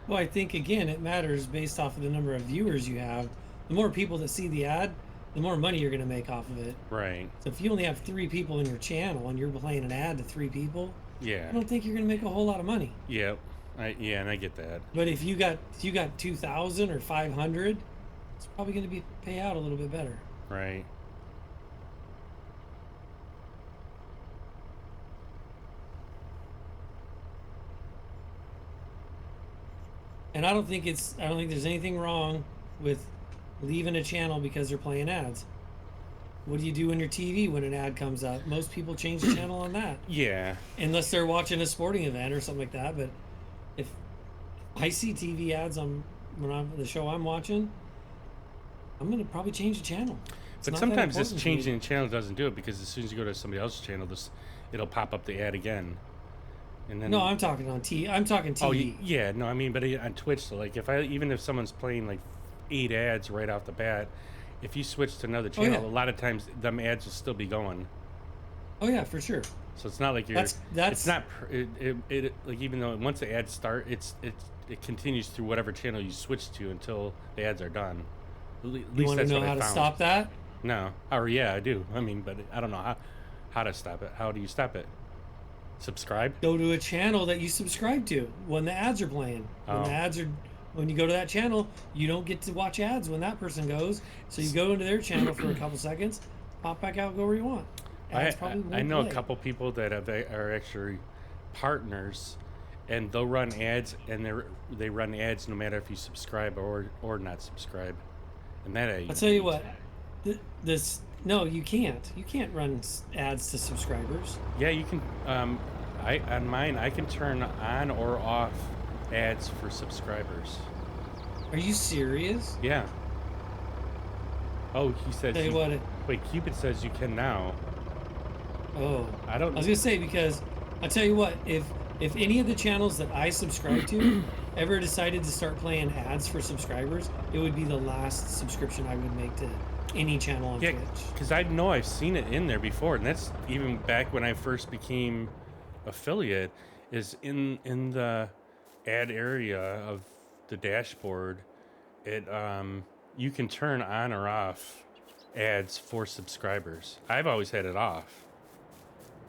Well, I think again it matters based off of the number of viewers you have. The more people that see the ad, the more money you're going to make off of it. Right. So if you only have 3 people in your channel and you're playing an ad to 3 people, Yeah. I don't think you're going to make a whole lot of money. Yeah. Yeah, and I get that. But if you got 2,000 or 500, it's probably going to pay out a little bit better. Right. And I don't think there's anything wrong with leaving a channel because they're playing ads. What do you do on your TV when an ad comes up? Most people change the channel on that. Yeah. Unless they're watching a sporting event or something like that. But if I see TV ads on the show I'm watching, I'm gonna probably change the channel. But sometimes this changing the channel doesn't do it, because as soon as you go to somebody else's channel, it'll pop up the ad again. And then, no, I'm talking on TV. I'm talking TV. Oh, yeah, no, I mean, but on Twitch, so like even if someone's playing like 8 ads right off the bat, if you switch to another channel, a lot of times them ads will still be going. Oh yeah, for sure. So it's not like you're. That's it's not it like, even though once the ads start, it continues through whatever channel you switch to until the ads are done. At least you want that's to know what how I to found. stop that? No, or yeah, I do. I mean, but I don't know how to stop it. How do you stop it? Subscribe? Go to a channel that you subscribe to when the ads are playing. When you go to that channel, you don't get to watch ads when that person goes. So you go into their channel for a couple seconds, pop back out, go where you want. I know a couple people that are actually partners, and they'll run ads, and they run ads no matter if you subscribe or not subscribe. And that I'll tell you what, no, you can't. You can't run ads to subscribers. Yeah, you can. On mine, I can turn on or off ads for subscribers. Are you serious? Yeah. Oh, he said. Tell you what. Wait, Cupid says you can now. Oh. I don't. I was gonna say, because I'll tell you what, if any of the channels that I subscribe to ever decided to start playing ads for subscribers, it would be the last subscription I would make to any channel on Twitch. Because I know I've seen it in there before, and that's even back when I first became affiliate. Is in the ad area of the dashboard, you can turn on or off ads for subscribers. I've always had it off,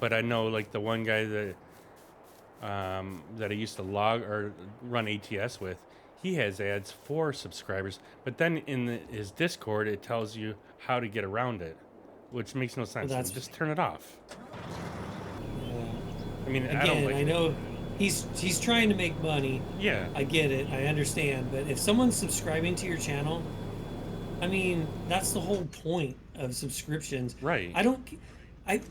but I know like the one guy that I used to log or run ATS with, he has ads for subscribers, but then in his Discord it tells you how to get around it, which makes no sense. Well, just turn it off. I mean, again, I don't like I know he's trying to make money. Yeah, I get it, I understand, but if someone's subscribing to your channel, I mean, that's the whole point of subscriptions. Right.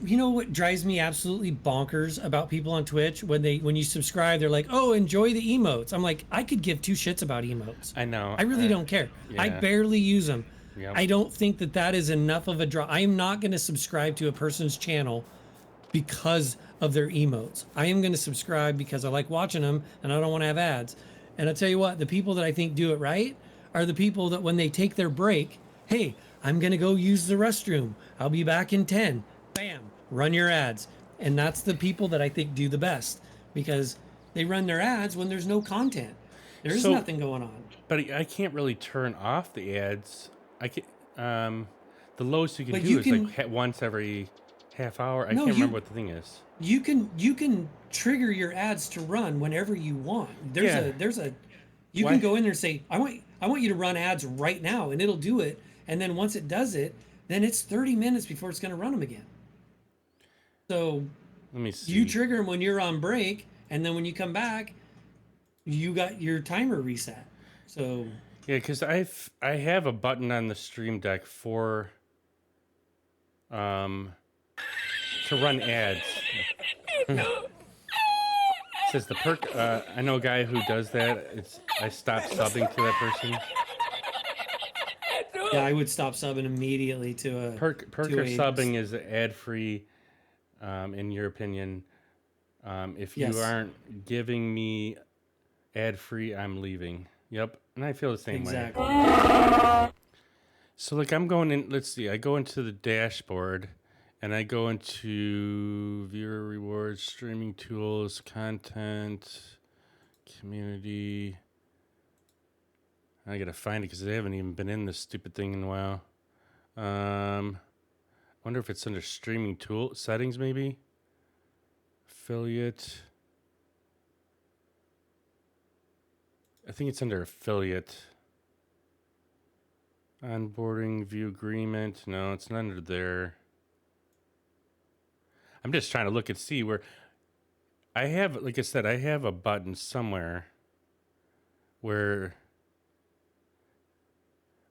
You know what drives me absolutely bonkers about people on Twitch? When you subscribe, they're like, "Oh, enjoy the emotes." I'm like, I could give 2 shits about emotes. I know. I really don't care. Yeah. I barely use them. Yep. I don't think that is enough of a draw. I am not going to subscribe to a person's channel because of their emotes. I am going to subscribe because I like watching them and I don't want to have ads. And I'll tell you what, the people that I think do it right are the people that when they take their break, hey, I'm going to go use the restroom. I'll be back in 10. Bam, run your ads. And that's the people that I think do the best, because they run their ads when there's no content. There's nothing going on. But I can't really turn off the ads. I can. The lowest you can do you is like once every half hour. I can't remember what the thing is. You can trigger your ads to run whenever you want. You can go in there and say, I want you to run ads right now, and it'll do it. And then once it does it, then it's 30 minutes before it's going to run them again. So let me see. You trigger them when you're on break, and then when you come back, you got your timer reset. So yeah, because I have a button on the Stream Deck for to run ads. Says the perk. I know a guy who does that. I stopped subbing to that person. Yeah, I would stop subbing immediately to a Perk or subbing is ad free, in your opinion. If you aren't giving me ad free, I'm leaving. Yep, and I feel the same way. So like I'm going in. Let's see. I go into the dashboard, and I go into viewer rewards, streaming tools, content, community. I gotta find it because I haven't even been in this stupid thing in a while. Wonder if it's under streaming tool settings, maybe. Affiliate. I think it's under affiliate. Onboarding, view agreement. No, it's not under there. I'm just trying to look and see where I have, like I said, I have a button somewhere where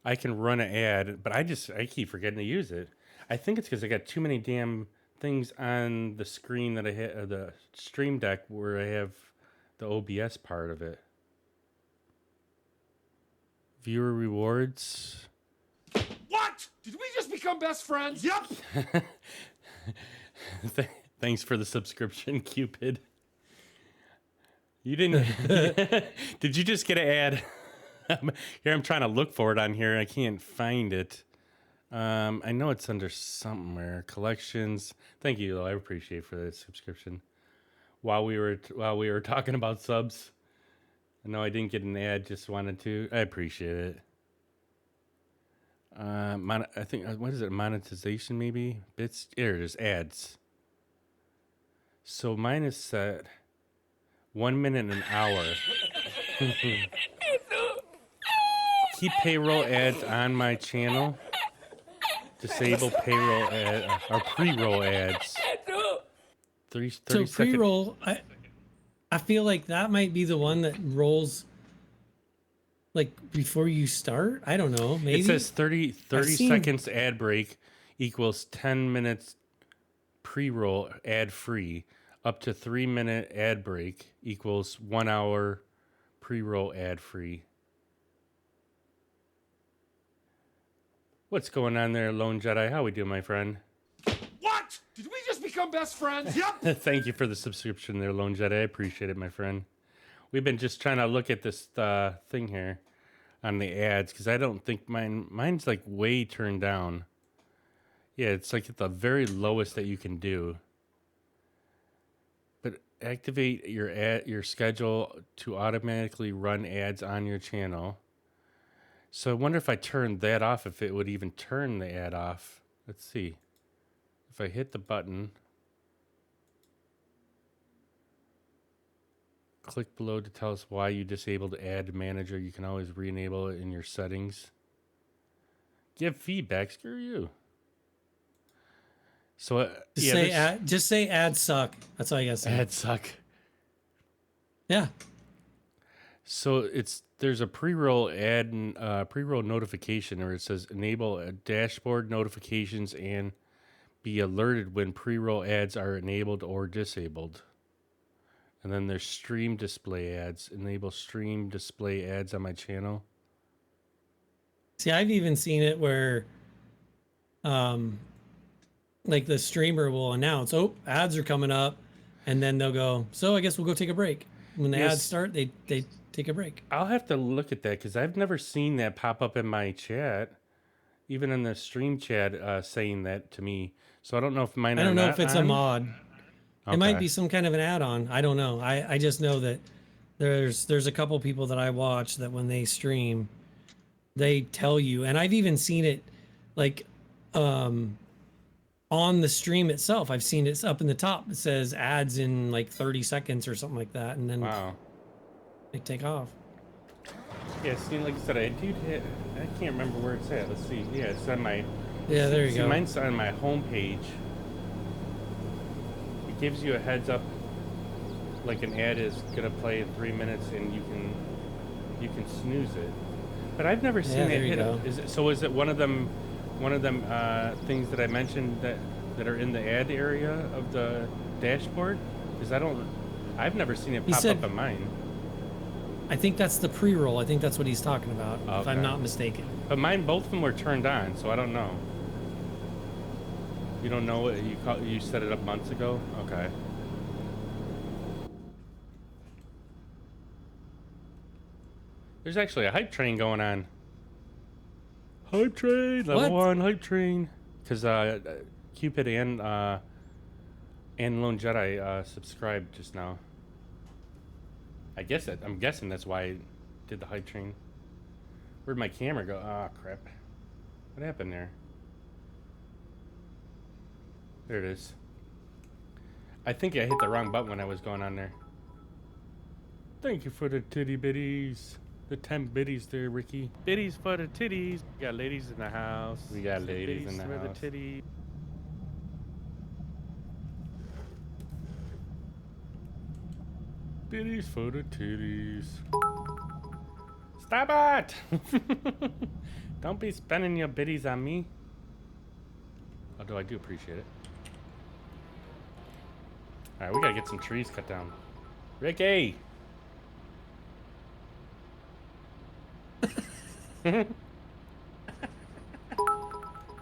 I can run an ad, but I keep forgetting to use it. I think it's because I got too many damn things on the screen that I have, the Stream Deck, where I have the OBS part of it. Viewer rewards. What? Did we just become best friends? Yep. Thanks for the subscription, Cupid. You didn't. Did you just get an ad? Here, I'm trying to look for it on here. I can't find it. I know it's under somewhere. Collections. Thank you, though. I appreciate for the subscription. While we were talking about subs, I know I didn't get an ad. Just wanted to. I appreciate it. I think what is it? Monetization, maybe bits. Here it is. Ads. So mine is set 1 minute and an hour. Keep payroll ads on my channel. Disable payroll ad or pre-roll ads. 30 so pre-roll, I feel like that might be the one that rolls like before you start. I don't know. Maybe it says 30 seconds ad break equals 10 minutes pre-roll ad free. Up to 3 minute ad break equals 1 hour pre-roll ad free. What's going on there, Lone Jedi? How we doing, my friend? What? Did we just become best friends? Yep. Thank you for the subscription there, Lone Jedi. I appreciate it, my friend. We've been just trying to look at this thing here on the ads because I don't think mine's like way turned down. Yeah, it's like at the very lowest that you can do. But activate your schedule to automatically run ads on your channel. So I wonder if I turned that off, if it would even turn the ad off. Let's see. If I hit the button, click below to tell us why you disabled Ad Manager. You can always re-enable it in your settings. Give feedback. Screw you. So just say ads suck. That's all you gotta say. Ads suck. Yeah. So there's a pre-roll ad and pre-roll notification, where it says enable dashboard notifications and be alerted when pre-roll ads are enabled or disabled. And then there's stream display ads. Enable stream display ads on my channel. See, I've even seen it where, like the streamer will announce, "Oh, ads are coming up," and then they'll go, "So I guess we'll go take a break." When the ads start, they take a break. I'll have to look at that because I've never seen that pop up in my chat, even in the stream chat, saying that to me. So I don't know if mine. I don't know if it's on. a mod. Okay. It might be some kind of an add-on. I don't know. I just know that there's a couple people that I watch that when they stream, they tell you, and I've even seen it, like, on the stream itself. I've seen it's up in the top. It says ads in like 30 seconds or something like that, and then they take off. Yeah, see, like I said, I can't remember where it's at. Let's see. Yeah, it's on my. Yeah, there you go. Mine's on my home page. It gives you a heads up, like an ad is gonna play in 3 minutes, and you can snooze it. But I've never seen it hit. Is it one of them one of them things that I mentioned that are in the ad area of the dashboard? Because I've never seen it He pop said- up on mine. I think that's the pre-roll. I think that's what he's talking about, if Okay. I'm not mistaken. But mine, both of them were turned on, so I don't know. You don't know what you set it up months ago? Okay. There's actually a hype train going on. Hype train, level What? 1 hype train. Because Cupid and Lone Jedi subscribed just now. I'm guessing that's why I did the hype train. Where'd my camera go? Ah, crap. What happened there? There it is. I think I hit the wrong button when I was going on there. Thank you for the titty bitties. The 10 biddies there, Ricky. Biddies for the titties. We got ladies in the house. We got ladies in the house. The titties. Biddies for the titties. Stop it! Don't be spending your biddies on me. Although I do appreciate it. Alright, we gotta get some trees cut down. Ricky!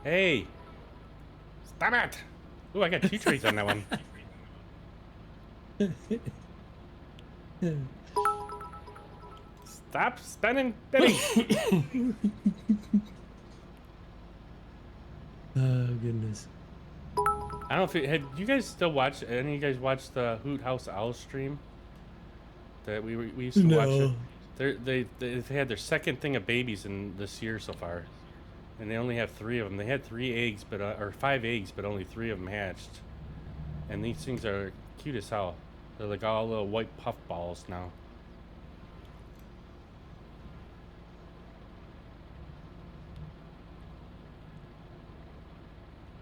Hey! Stop it! Ooh, I got 2 trees on that one. Stop spending biddies! Oh, goodness. I don't know if had you guys still watch, any of you guys watch the Hoot House Owl stream? That we used to watch it. They had their second thing of babies in this year so far, and they only have 3 of them. They had 3 eggs, but or 5 eggs, but only 3 of them hatched. And these things are cute as hell. They're like all little white puff balls now.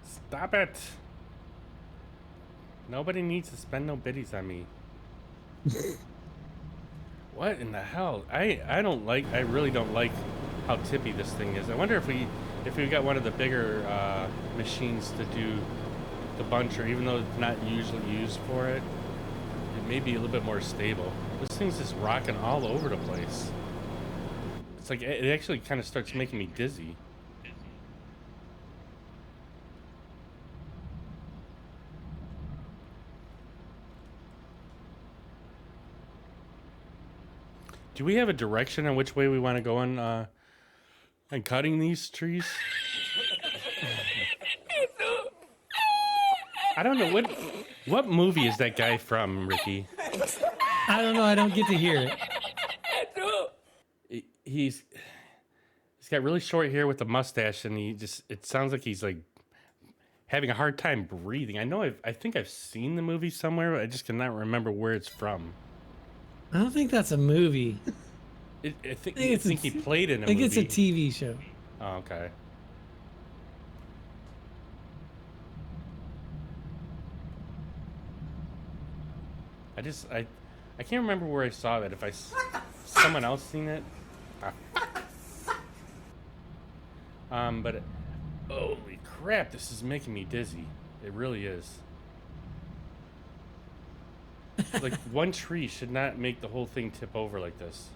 Stop it! Nobody needs to spend no biddies on me. What in the hell? I really don't like how tippy this thing is. I wonder if we got one of the bigger machines to do the buncher, even though it's not usually used for it, it may be a little bit more stable. This thing's just rocking all over the place. It's like it actually kind of starts making me dizzy. Do we have a direction on which way we want to go on cutting these trees? I don't know what movie is that guy from, Ricky? I don't know. I don't get to hear it. He's got really short hair with a mustache, and it sounds like he's like having a hard time breathing. I think I've seen the movie somewhere, but I just cannot remember where it's from. I don't think that's a movie. I think he played in a movie. I think it's a TV show. Oh, okay. I can't remember where I saw that. If someone else seen it. But holy crap, this is making me dizzy. It really is. Like, one tree should not make the whole thing tip over like this.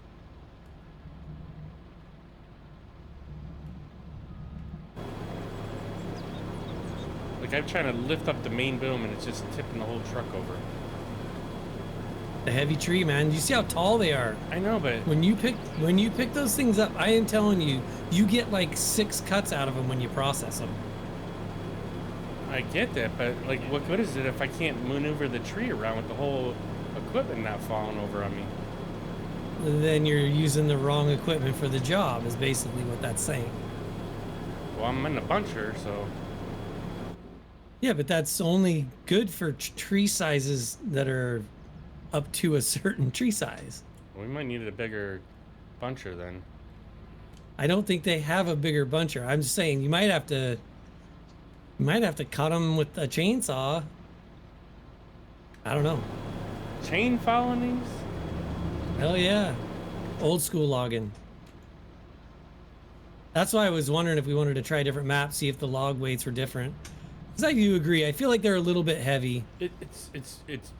Like, I'm trying to lift up the main boom and it's just tipping the whole truck over. A heavy tree, man. You see how tall they are. I know, but When you pick those things up, I am telling you, you get like 6 cuts out of them when you process them. I get that, but like, what good is it if I can't maneuver the tree around with the whole equipment not falling over on me? Then you're using the wrong equipment for the job, is basically what that's saying. Well, I'm in a buncher, so Yeah, but that's only good for tree sizes that are up to a certain tree size. we might need a bigger buncher then. I don't think they have a bigger buncher. I'm just saying you might have to cut them with a chainsaw. I don't know. Chain following these? Hell yeah. Old school logging. That's why I was wondering if we wanted to try a different map, see if the log weights were different. Because I do agree. I feel like they're a little bit heavy. It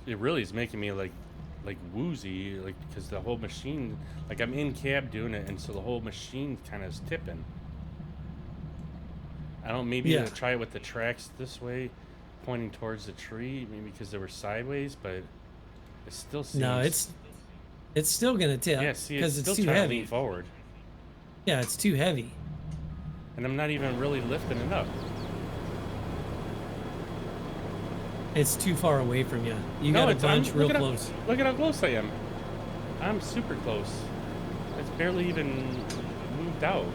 really is making me like woozy, like, because the whole machine, like, I'm in cab doing it, and so the whole machine kind of is tipping. I don't, maybe Yeah. try it with the tracks this way, pointing towards the tree, maybe because they were sideways, but it still seems... No, it's still gonna tip. Yeah, see, because it's it's still too trying to heavy. lean forward. Yeah, it's too heavy. And I'm not even really lifting it up. It's too far away from you. You No, got a it's bunch real look close. Look at how close I am. I'm super close. It's barely even moved out.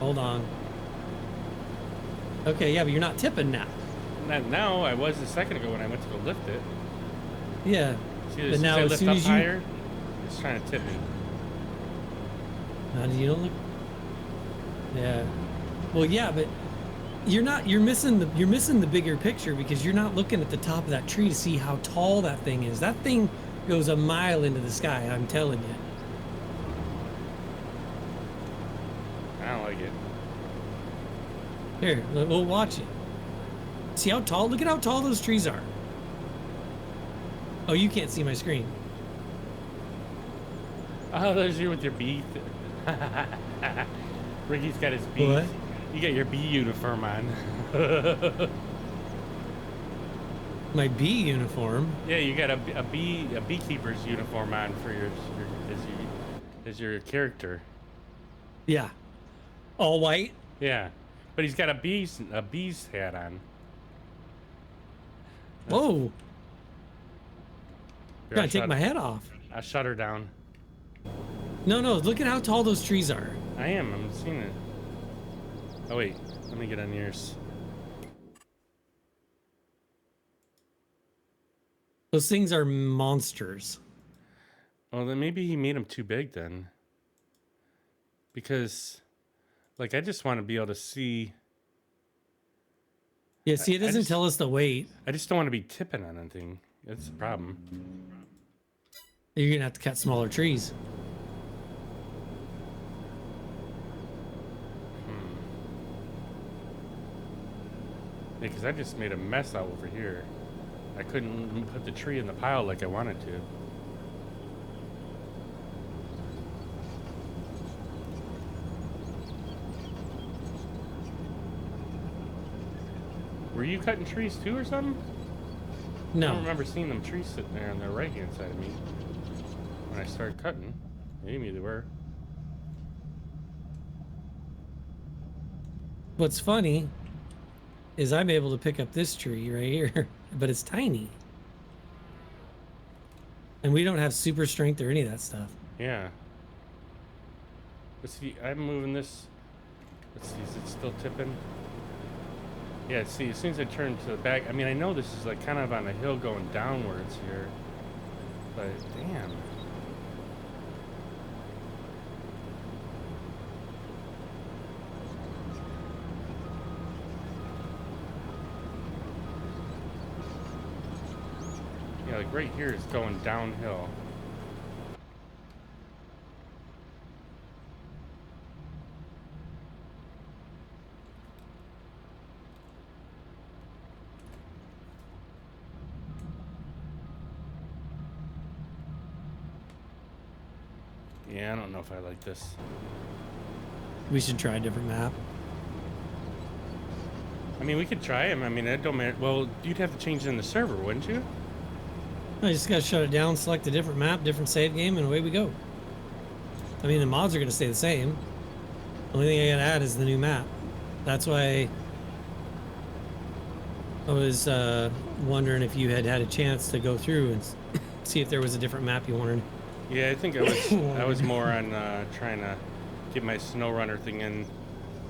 Hold on. Okay, yeah, but you're not tipping now. Not now. I was a second ago when I went to go lift it. Yeah. See, But now I as lift soon up as you... higher, it's trying to tip me. You don't look... Yeah. Well, yeah, but you're missing the bigger picture because you're not looking at the top of that tree to see how tall that thing is. That thing goes a mile into the sky, I'm telling you. I don't like it. Here, we'll watch it. See how tall? Look at how tall those trees are. Oh, you can't see my screen. Oh, there's you with your bee. Ricky's got his bee. What? You got your bee uniform on. My bee uniform. Yeah, you got a beekeeper's uniform on for as your character. Yeah. All white. Yeah, but he's got a bee's hat on. Whoa. Here, Gotta take my head off. I'll shut her down. No, look at how tall those trees are. I'm seeing it. Oh wait, let me get on yours. Those things are monsters. Well, then maybe he made them too big then. Because, like, I just want to be able to see. Yeah, see, it doesn't just- tell us the weight. I just don't want to be tipping on anything. That's the problem. You're gonna have to cut smaller trees. Yeah, because I just made a mess out over here. I couldn't put the tree in the pile like I wanted to. Were you cutting trees too or something? I don't No. remember seeing them trees sitting there on the right hand side of me when I started cutting. Maybe they were. What's funny is I'm able to pick up this tree right here, but it's tiny. And we don't have super strength or any of that stuff. Yeah. Let's see, I'm moving this. Let's see, is it still tipping? Yeah, see, as soon as I turn to the back, I mean, I know this is like kind of on a hill going downwards here, but damn. Yeah, like right here is going downhill. Yeah, I don't know if I like this. We should try a different map. I mean, we could try them. I mean, it don't matter. Well, you'd have to change it in the server, wouldn't you? I just gotta shut it down, select a different map, different save game, and away we go. I mean, the mods are gonna stay the same. The only thing I gotta add is the new map. That's why I was wondering if you had had a chance to go through and see if there was a different map you wanted. Yeah, I think I was more on trying to get my snow runner thing in.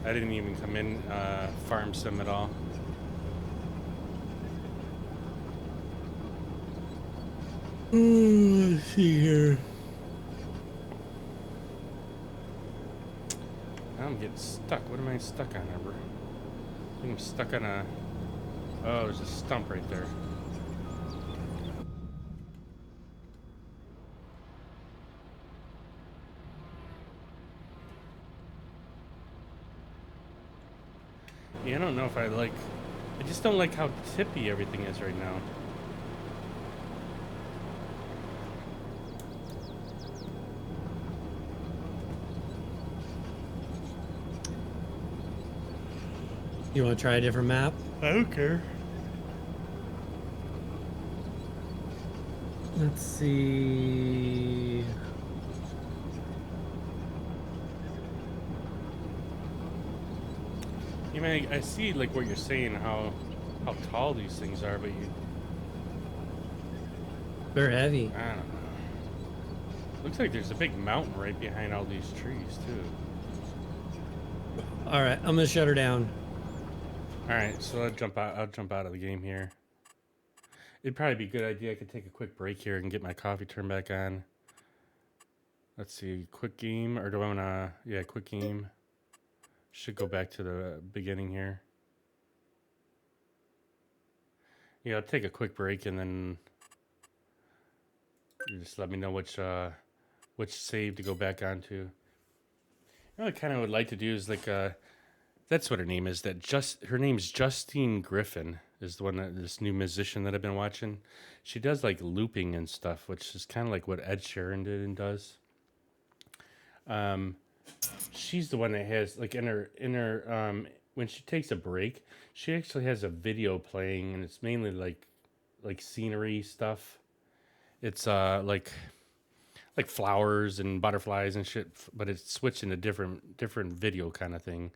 I didn't even come in farm sim at all. Let's see here. I'm getting stuck. What am I stuck on, Ever? I think I'm stuck on a... Oh, there's a stump right there. Yeah, I don't know if I like... I just don't like how tippy everything is right now. You want to try a different map? I don't care. Let's see. You mean, I see like what you're saying, how tall these things are, but They're heavy. I don't know. Looks like there's a big mountain right behind all these trees too. All right, I'm gonna shut her down. All right, so I'll jump out of the game here. It'd probably be a good idea. I could take a quick break here and get my coffee turned back on. Let's see, quick game, or do I wanna? Yeah, quick game. Should go back to the beginning here. Yeah, I'll take a quick break and then you just let me know which save to go back onto. You know what I kind of would like to do is like that's what her name is. Her name's Justine Griffin is the one that this new musician that I've been watching. She does like looping and stuff, which is kind of like what Ed Sheeran did and does. She's the one that has like in her when she takes a break, she actually has a video playing and it's mainly like scenery stuff. It's like flowers and butterflies and shit, but it's switching to different video kind of thing.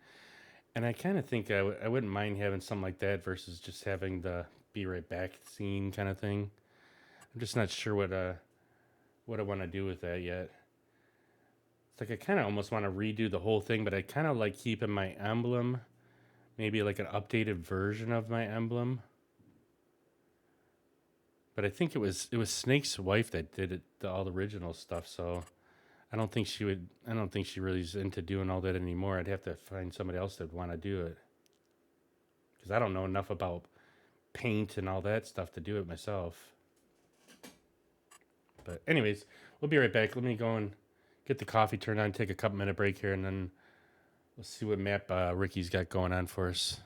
And I kind of think I wouldn't mind having something like that versus just having the be right back scene kind of thing. I'm just not sure what I want to do with that yet. It's like I kind of almost want to redo the whole thing, but I kind of like keeping my emblem, maybe like an updated version of my emblem. But I think it was Snake's wife that did it, all the original stuff. So I don't think she would. I don't think she really is into doing all that anymore. I'd have to find somebody else that'd want to do it because I don't know enough about paint and all that stuff to do it myself. But anyways, we'll be right back. Let me go and get the coffee turned on, take a couple minute break here, and then we'll see what map Ricky's got going on for us.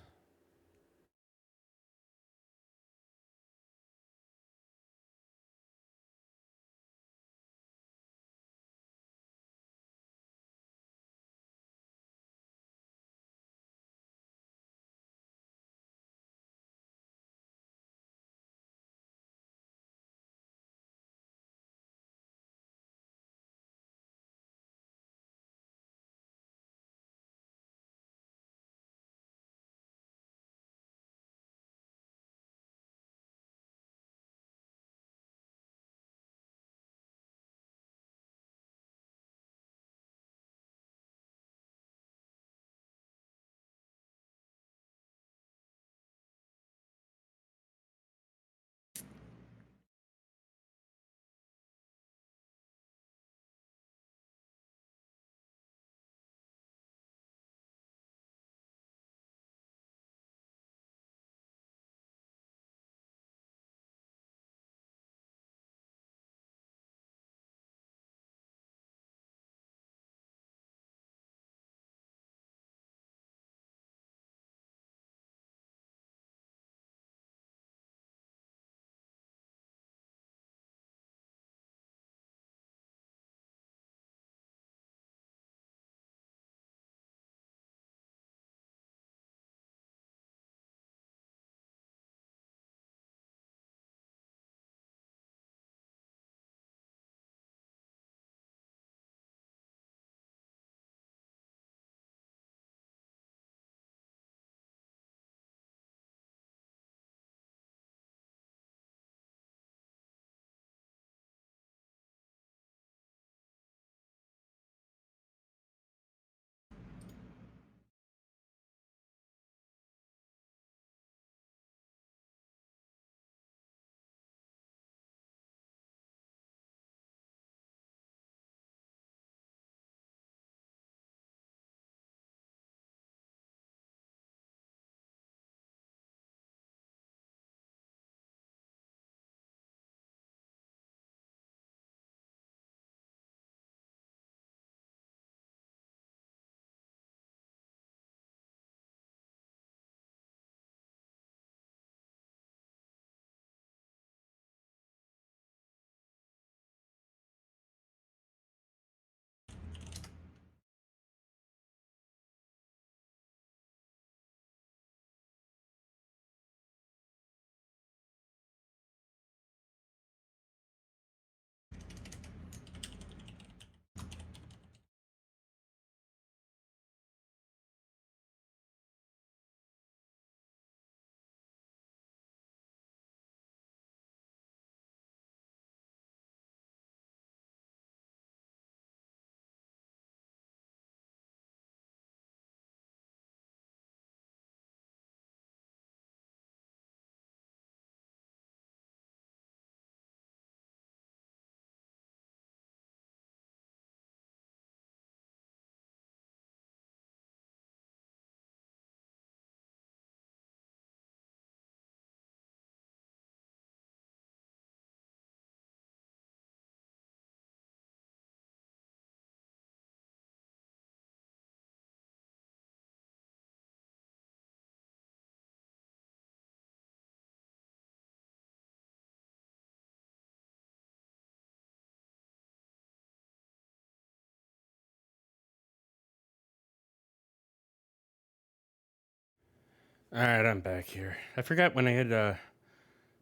All right, I'm back here. I forgot when I had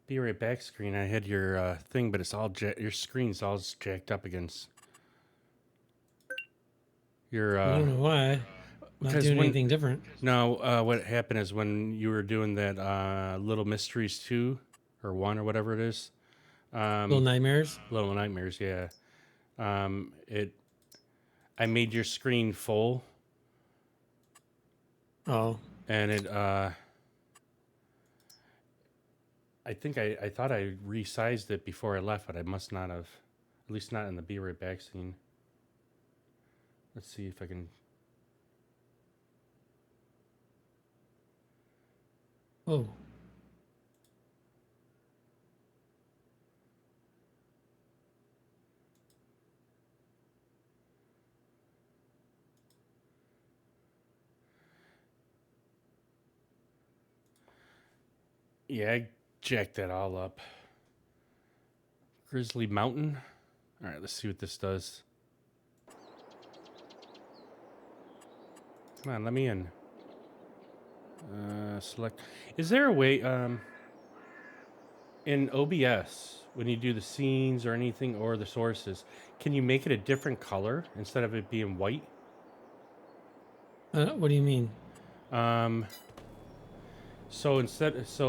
be right back screen. I had your thing, but it's all your screen's all jacked up against your. I don't know why. Not Because doing when anything different. no, what happened is when you were doing that Little Mysteries 2 or 1 or whatever it is, Little Nightmares. Little Nightmares, yeah. I made your screen full, Oh. and it I think I thought I resized it before I left, but I must not have. At least not in the Be Right Back scene. Let's see if I can. Oh. Yeah, I jacked that all up. Grizzly Mountain. All right, let's see what this does. Come on, let me in. Select. Is there a way in OBS when you do the scenes or anything or the sources, can you make it a different color instead of it being white? What do you mean? So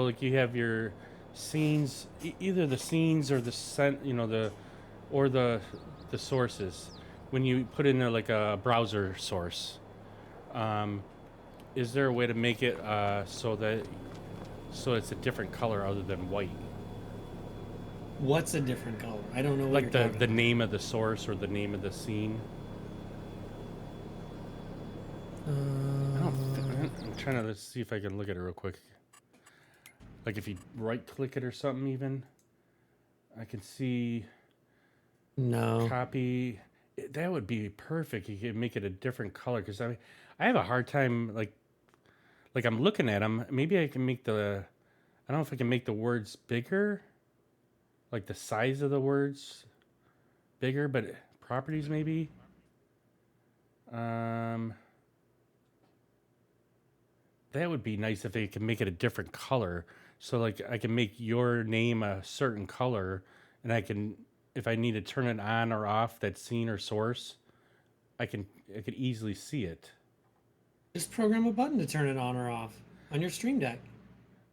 like you have your scenes, either the scenes or the the sources. When you put in there like a browser source, is there a way to make it so it's a different color other than white? What's a different color? I don't know what Like you're the talking about. name of the source or the name of the scene. I'm trying to see if I can look at it real quick. Like if you right click it or something, even I can see No. copy. That would be perfect. You could make it a different color because I have a hard time like I'm looking at them. Maybe I can make I don't know if I can make the words bigger, like the size of the words bigger, but properties maybe. That would be nice if they could make it a different color. So like I can make your name a certain color, and I can, if I need to turn it on or off that scene or source, I could easily see it. Just program a button to turn it on or off on your Stream Deck.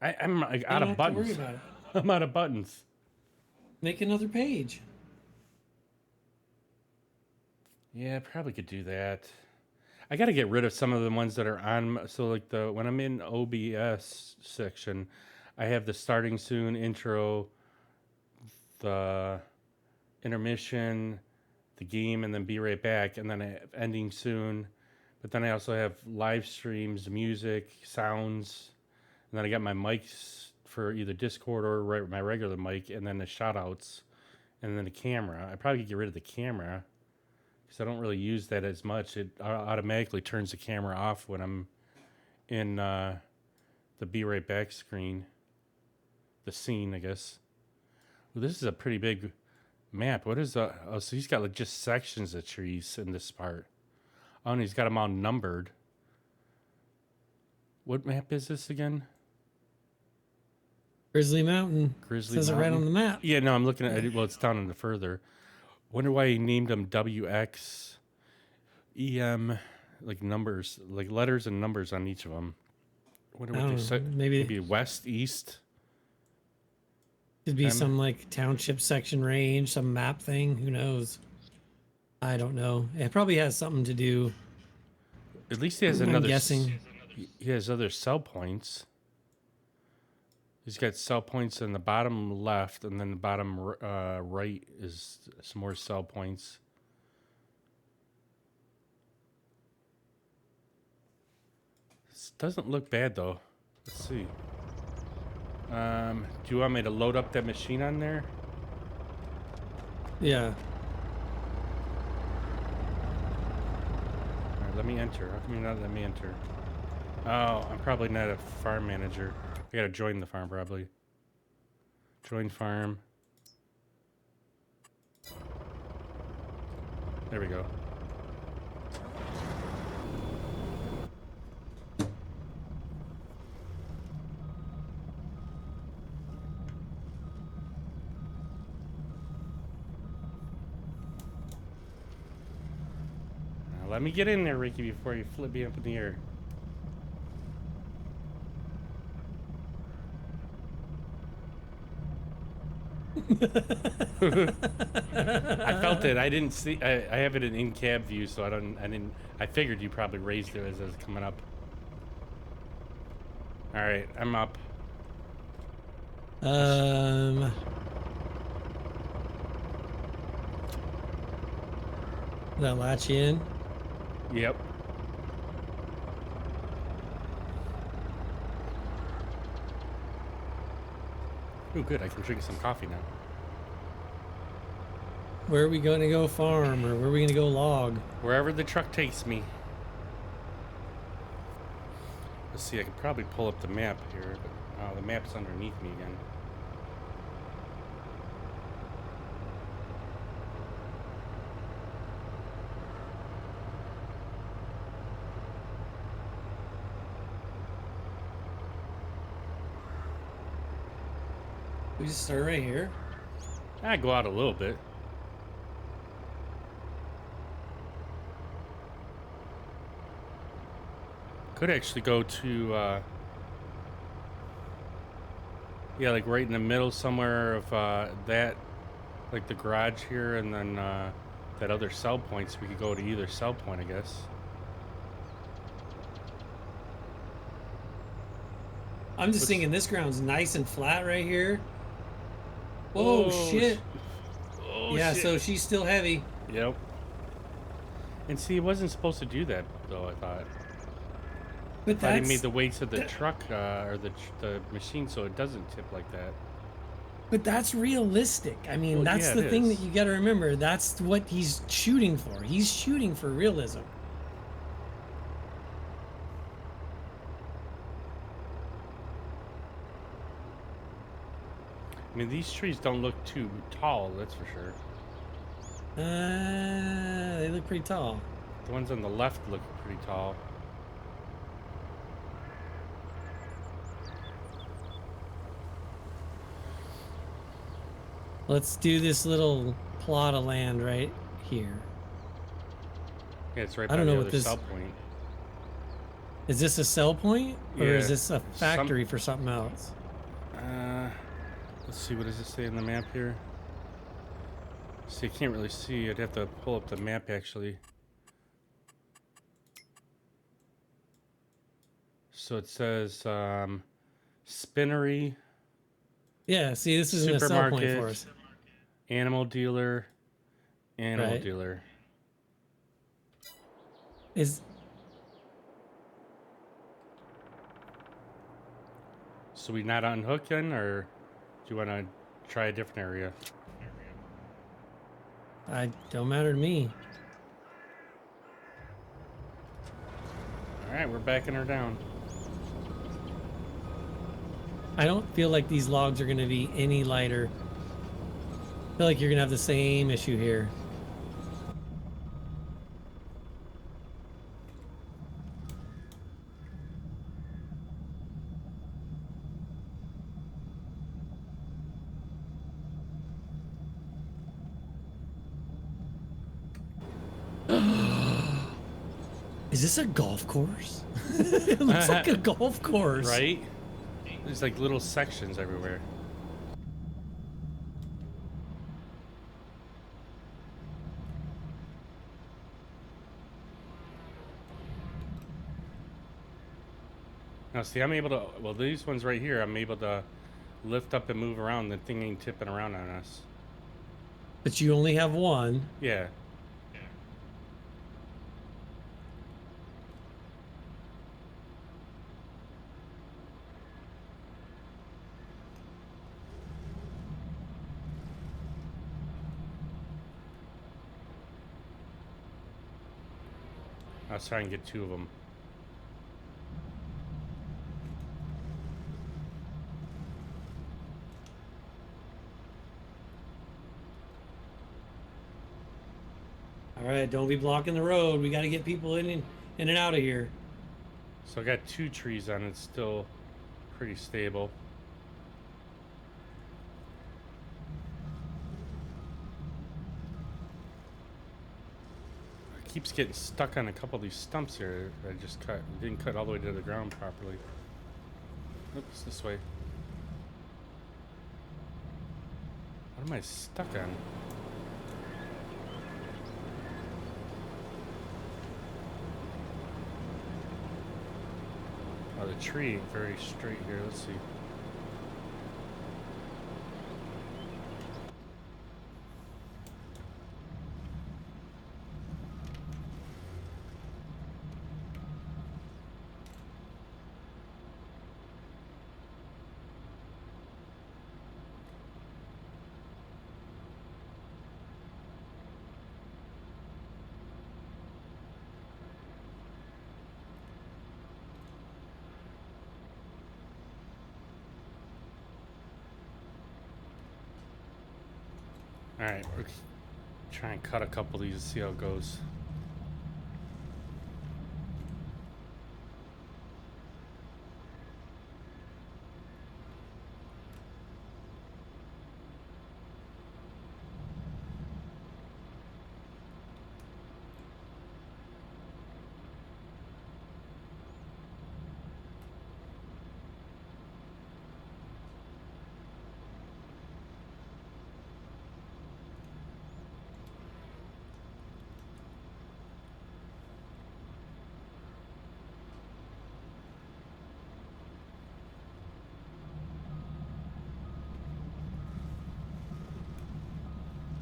I'm like You out don't of have to worry buttons. about it. I'm out of buttons. Make another page. Yeah, I probably could do that. I got to get rid of some of the ones that are on. So like when I'm in OBS section, I have the starting soon, intro, the intermission, the game, and then be right back, and then I have ending soon. But then I also have live streams, music, sounds, and then I got my mics for either Discord or my regular mic, and then the shout outs, and then the camera. I probably could get rid of the camera because I don't really use that as much. It automatically turns the camera off when I'm in the be right back screen, the scene, I guess. Well, this is a pretty big map. What is the? Oh, so he's got like just sections of trees in this part. Oh, and he's got them all numbered. What map is this again? Grizzly Mountain. Grizzly Says Mountain. it right on the map. Yeah, no, I'm looking at it. Well, it's down in the further. Wonder why he named them WX, EM, like numbers, like letters and numbers on each of them. Wonder what they said. Maybe west, east. Could be some like township section range, some map thing. Who knows? I don't know. It probably has something to do. At least he has I'm another. guessing. He has other cell points. He's got cell points in the bottom left, and then the bottom right is some more cell points. This doesn't look bad though. Let's see. Do you want me to load up that machine on there? Yeah. All right, let me enter. How come you're not letting me enter? Oh, I'm probably not a farm manager. I gotta join the farm probably. Join farm. There we go. Let me get in there, Ricky, before you flip me up in the air. I felt it. I didn't see. I have it in cab view, so I didn't. I figured you probably raised it as I was coming up. All right, I'm up. That latch in. Yep. Oh, good. I can drink some coffee now. Where are we going to go farm, or where are we going to go log? Wherever the truck takes me. Let's see. I could probably pull up the map here, but the map's underneath me again. We just start right here. I go out a little bit. Could actually go to, yeah, like right in the middle somewhere of that, like the garage here, and then that other sell point, so we could go to either sell point, I guess. I'm just thinking this ground's nice and flat right here. Whoa, shit. Oh, yeah, shit. so she's still heavy. Yep. And see, it wasn't supposed to do that, though, I thought. But I that's... made the weights of the truck, or the machine, so it doesn't tip like that. But that's realistic. I mean, Well, that's yeah, the it thing is. that you got to remember. That's what he's shooting for. He's shooting for realism. I mean, these trees don't look too tall, that's for sure. They look pretty tall. The ones on the left look pretty tall. Let's do this little plot of land right here. Yeah, it's right I by don't the know what other this... sell point. Is this a sell point? Or Yeah, is this a factory for something else? Let's see, what does it say in the map here? See, I can't really see. I'd have to pull up the map, actually. So it says, spinnery. Yeah, see, this isn't a sell point for us. Animal dealer. Animal Right. dealer. Is... So we not unhooking, or do you want to try a different area? Don't matter to me. All right, we're backing her down. I don't feel like these logs are going to be any lighter. I feel like you're going to have the same issue here. Is this a golf course? It looks like a golf course. Right? There's like little sections everywhere. Now, see, I'm able to, well, these ones right here, I'm able to lift up and move around. The thing ain't tipping around on us. But you only have one. Yeah. I was trying to get two of them. All right, don't be blocking the road. We got to get people in and out of here. So I got two trees on it, still pretty stable. keeps getting stuck on a couple of these stumps here. I just cut. It didn't cut all the way to the ground properly. Oops, this way. What am I stuck on? Oh, the tree ain't very straight here. Let's see. Alright, we're try and cut a couple of these and see how it goes.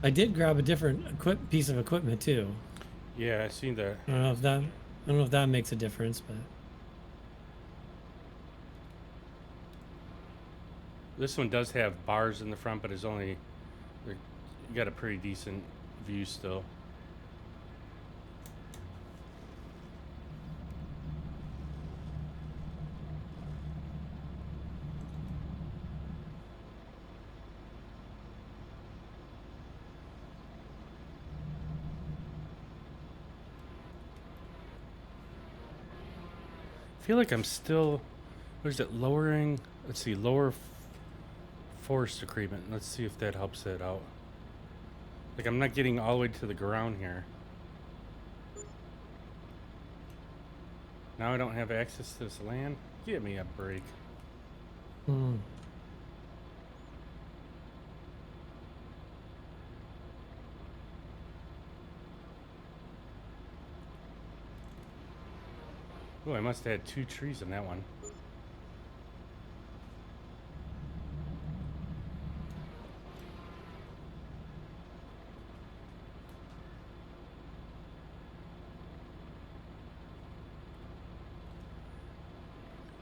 I did grab a different piece of equipment too. Yeah, I seen that. I don't know if that makes a difference, but This one does have bars in the front, but it's only you got a pretty decent view still. I feel like I'm still, what is it, lowering, let's see, lower forest agreement. Let's see if that helps it out. Like I'm not getting all the way to the ground here. Now I don't have access to this land. Give me a break. Oh, I must have had 2 trees in that one.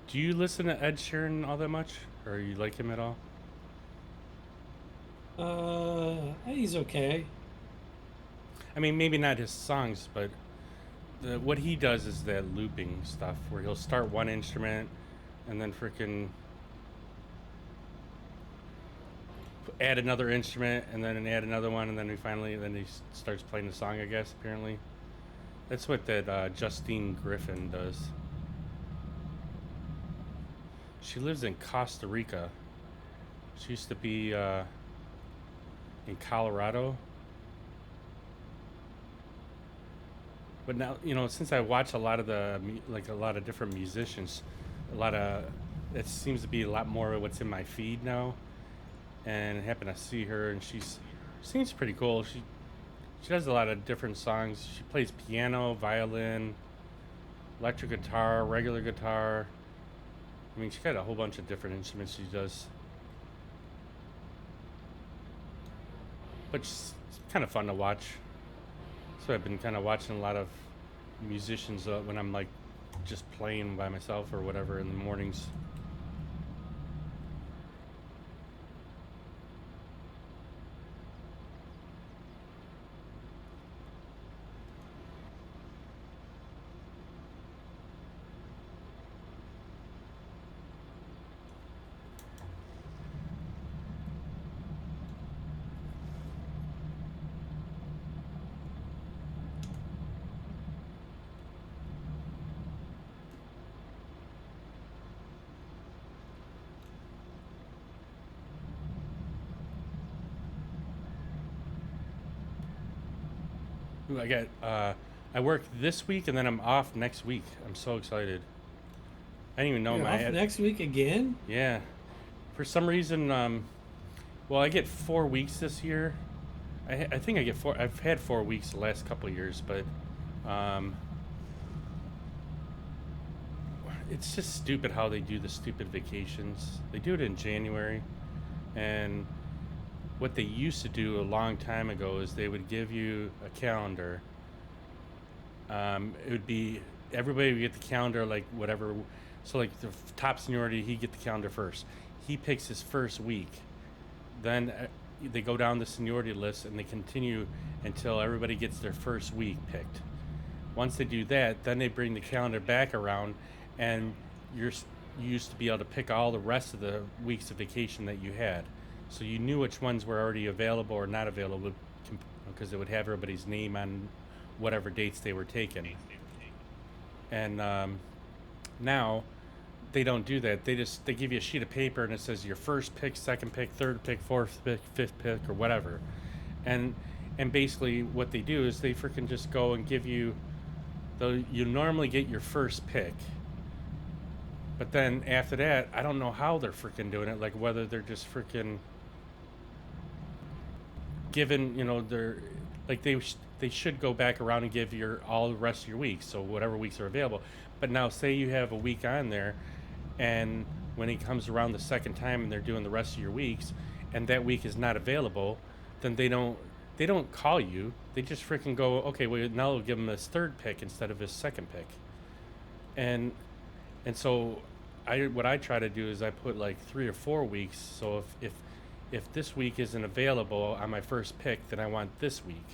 Do you listen to Ed Sheeran all that much? Or you like him at all? he's okay. I mean, maybe not his songs, but what he does is that looping stuff where he'll start one instrument and then freaking add another instrument and then add another one and then he starts playing the song, I guess, apparently. That's what that Justine Griffin does. She lives in Costa Rica. She used to be in Colorado. But now, you know, since I watch a lot of a lot of different musicians, it seems to be a lot more of what's in my feed now. And I happen to see her, and she seems pretty cool. She does a lot of different songs. She plays piano, violin, electric guitar, regular guitar. I mean, she got a whole bunch of different instruments she does. But it's kind of fun to watch. So I've been kind of watching a lot of musicians when I'm like just playing by myself or whatever in the mornings. Ooh, I got I work this week and then I'm off next week. I'm so excited. I didn't even know You're my off next week again? Yeah. For some reason, well, I get 4 weeks this year. I think I get 4. I've had 4 weeks the last couple of years, but it's just stupid how they do the stupid vacations. They do it in January, and what they used to do a long time ago is they would give you a calendar. It would be everybody would get the calendar like whatever. So like the top seniority, he'd get the calendar first. He picks his first week. Then they go down the seniority list and they continue until everybody gets their first week picked. Once they do that, then they bring the calendar back around, and you used to be able to pick all the rest of the weeks of vacation that you had. So you knew which ones were already available or not available because it would have everybody's name on whatever dates they were taking. And now they don't do that. They give you a sheet of paper and it says your first pick, second pick, third pick, fourth pick, fifth pick, or whatever. And basically what they do is they freaking just go and give you, though you normally get your first pick. But then after that, I don't know how they're freaking doing it. Like whether they're just freaking given, they're like they should go back around and give your all the rest of your weeks, so whatever weeks are available. But now say you have a week on there, and when it comes around the second time and they're doing the rest of your weeks, and that week is not available, then they don't call you. They just freaking go, okay, well now we'll give him his third pick instead of his second pick. And so what I try to do is I put like 3 or 4 weeks. So if this week isn't available on my first pick, then I want this week.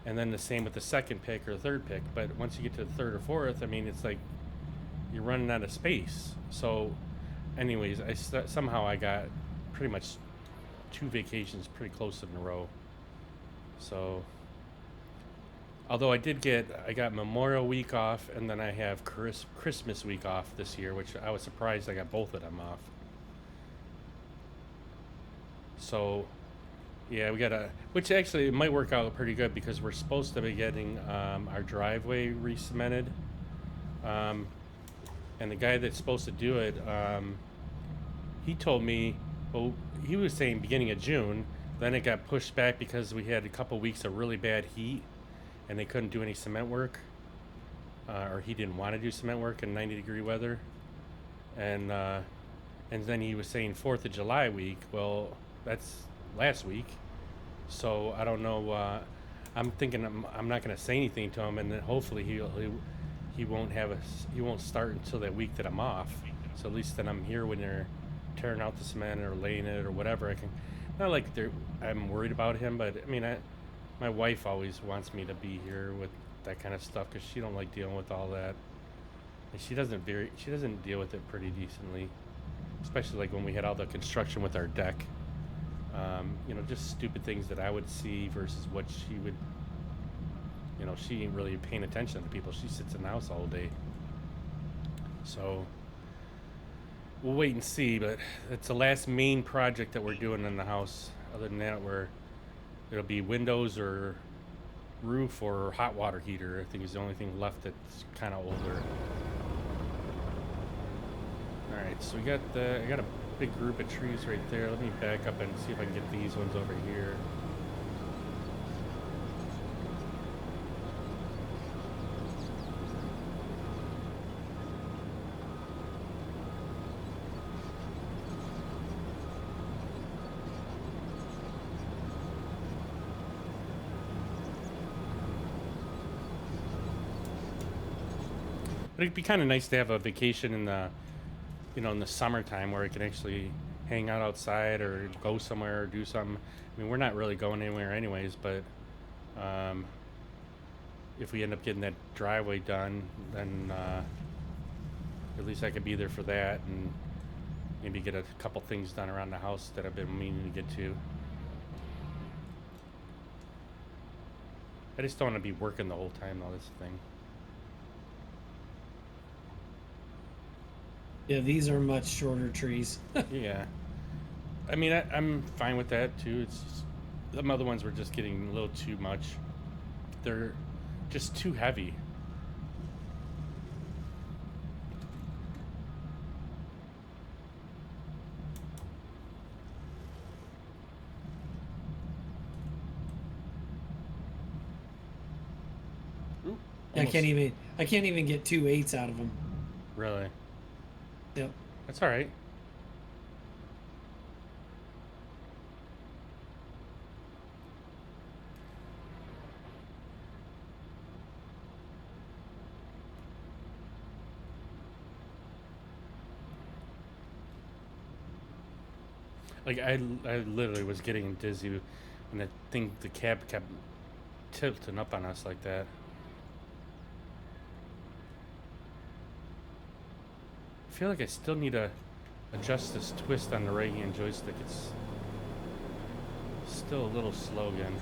And then the same with the second pick or third pick. But once you get to the third or fourth, I mean, it's like you're running out of space. So anyways, somehow I got pretty much 2 vacations pretty close in a row. So although I got Memorial Week off, and then I have Christmas week off this year, which I was surprised I got both of them off. So yeah, which actually it might work out pretty good because we're supposed to be getting our driveway re-cemented. And the guy that's supposed to do it, he told me, well, he was saying beginning of June, then it got pushed back because we had a couple weeks of really bad heat and they couldn't do any cement work, or he didn't want to do cement work in 90-degree weather. And then he was saying 4th of July week. Well, that's last week. So I don't know. I'm thinking I'm not going to say anything to him, and then hopefully he won't start until that week that I'm off. So at least then I'm here when they're tearing out the cement or laying it or whatever. Not like I'm worried about him, but I mean, my wife always wants me to be here with that kind of stuff because she don't like dealing with all that. And she doesn't deal with it pretty decently, especially like when we had all the construction with our deck. Just stupid things that I would see versus what she would. She ain't really paying attention to people. She sits in the house all day. So we'll wait and see, but it's the last main project that we're doing in the house. Other than that, it'll be windows or roof or hot water heater. I think is the only thing left that's kind of older. All right, so I got a big group of trees right there. Let me back up and see if I can get these ones over here. But it'd be kind of nice to have a vacation in the summertime where I can actually hang out outside or go somewhere or do something. I mean, we're not really going anywhere anyways, but if we end up getting that driveway done, then at least I could be there for that and maybe get a couple things done around the house that I've been meaning to get to. I just don't want to be working the whole time, though. That's the thing. Yeah, these are much shorter trees. Yeah. I mean, I'm fine with that, too. It's just, the other ones were just getting a little too much. They're just too heavy. Ooh, I almost. can't even get 2 8s out of them. Really? Yep. That's all right. Like I literally was getting dizzy when the cab kept tilting up on us like that. I feel like I still need to adjust this twist on the right hand joystick. It's still a little slow again.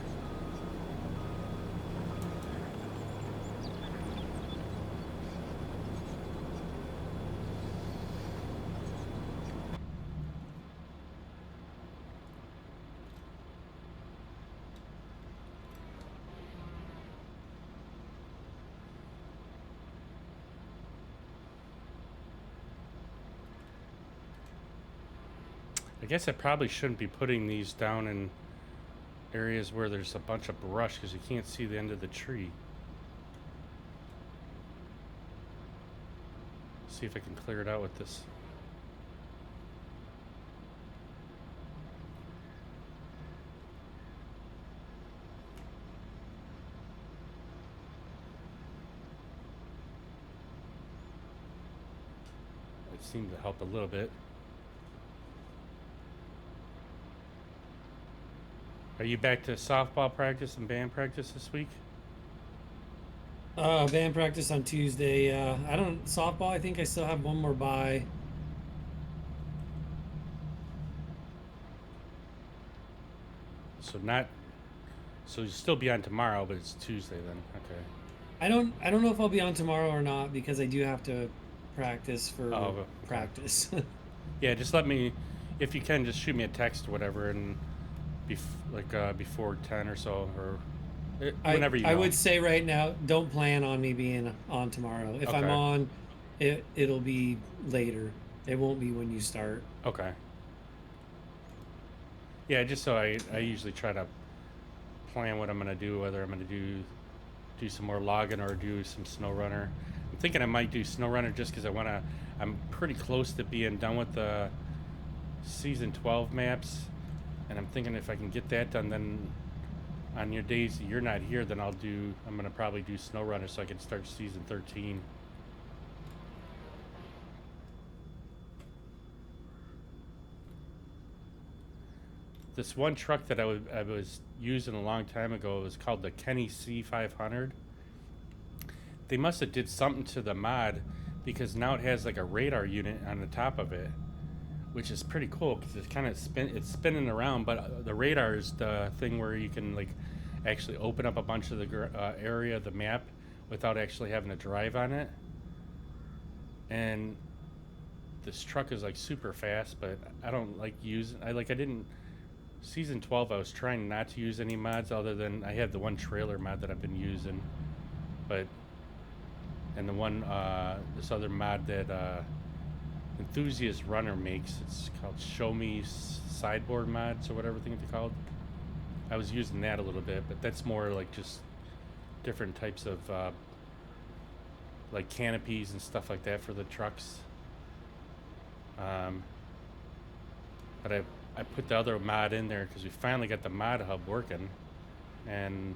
I guess I probably shouldn't be putting these down in areas where there's a bunch of brush because you can't see the end of the tree. See if I can clear it out with this. It seemed to help a little bit. Are you back to softball practice and band practice this week? Band practice on Tuesday. I don't softball. I think I still have one more bye. So you'll still be on tomorrow, but it's Tuesday then. Okay. I don't know if I'll be on tomorrow or not because I do have to practice for okay. practice. Yeah, just let me, if you can, just shoot me a text or whatever, and before 10 or so, or whenever you know. I would say right now, don't plan on me being on tomorrow. If I'm Okay. on, it'll be later. It won't be when you start. Okay. Yeah, just so I usually try to plan what I'm gonna do, whether I'm gonna do some more logging or do some snow runner. I'm thinking I might do snow runner just because I'm pretty close to being done with the season 12 maps, and I'm thinking if I can get that done, then on your days that you're not here, then I'm gonna probably do snow runner so I can start season 13. This one truck that I was using a long time ago was called the Kenny C500. They must have did something to the mod because now it has like a radar unit on the top of it, which is pretty cool because it's kind of it's spinning around. But the radar is the thing where you can like actually open up a bunch of the area of the map without actually having to drive on it. And this truck is like super fast, but I don't like using. I didn't. Season 12, I was trying not to use any mods other than I have the one trailer mod that I've been using, and the one this other mod that Enthusiast Runner makes. It's called Show Me Sideboard Mods or whatever thing it's called. I was using that a little bit, but that's more like just different types of like canopies and stuff like that for the trucks. But I put the other mod in there because we finally got the mod hub working, and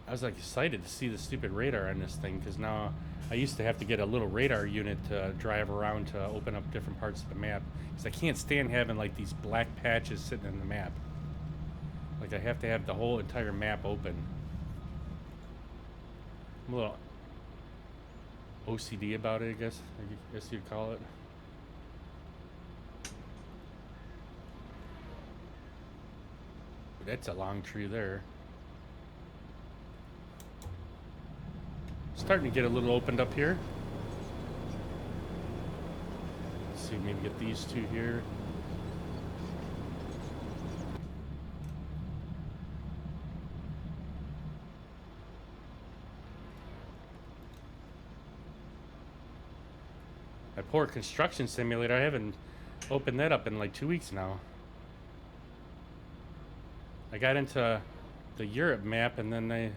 I was like excited to see the stupid radar on this thing because now I used to have to get a little radar unit to drive around to open up different parts of the map because I can't stand having like these black patches sitting in the map. Like I have to have the whole entire map open. I'm a little OCD about it, I guess you'd call it. That's a long tree there. Starting to get a little opened up here. Let's see, maybe get these two here. my poor construction simulator. I haven't opened that up in like 2 weeks now. I got into the Europe map, and then I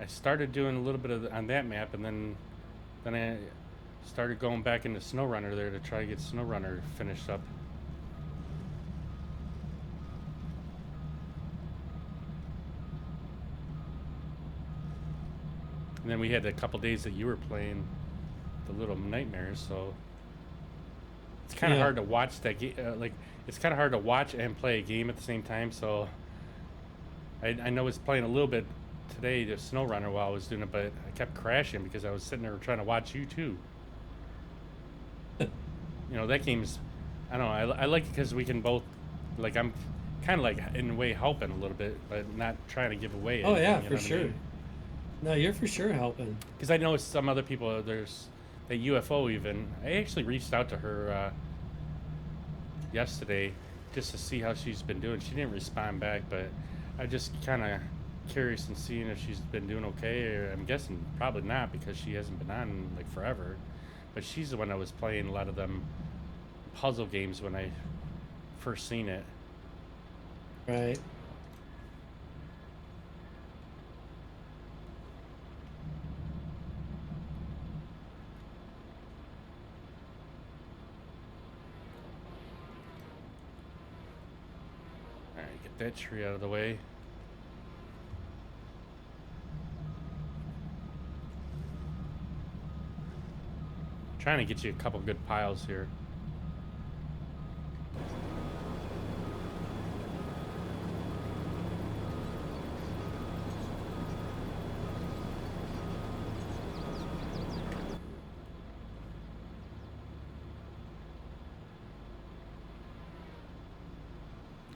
started doing a little bit of on that map, and then I started going back into SnowRunner there to try to get SnowRunner finished up. And then we had a couple days that you were playing the Little Nightmares, so it's kind of hard to watch that game. Like, it's kind of hard to watch and play a game at the same time. So I know I was playing a little bit today, the SnowRunner, while I was doing it, but I kept crashing because I was sitting there trying to watch you too. You know, that game's, I don't know, I like it because we can both, like, I'm kind of like in a way helping a little bit, but not trying to give away anything, Oh yeah, you for know what I sure. mean? No, you're for sure helping. Because I know some other people, there's that UFO even. I actually reached out to her yesterday just to see how she's been doing. She didn't respond back, but I'm just kind of curious and seeing if she's been doing okay. Or I'm guessing probably not because she hasn't been on like forever. But she's the one that was playing a lot of them puzzle games when I first seen it. Right. Alright, get that tree out of the way. Trying to get you a couple good piles here.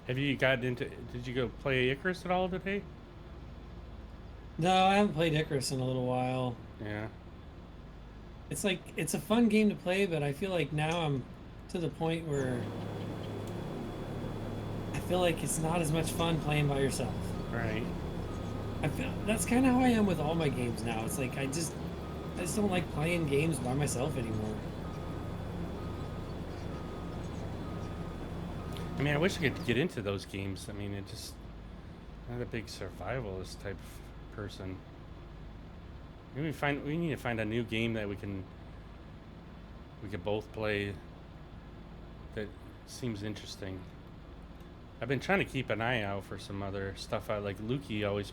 Have you got into, did you go play Icarus at all today? No, I haven't played Icarus in a little while. Yeah. It's like, it's a fun game to play, but I feel like now I'm to the point where I feel like it's not as much fun playing by yourself. Right. I feel that's kind of how I am with all my games now. It's like I just don't like playing games by myself anymore. I mean, I wish I could get into those games. I mean, it just, not a big survivalist type of person. Maybe we need to find a new game that we could both play that seems interesting. I've been trying to keep an eye out for some other stuff. Like Lukey always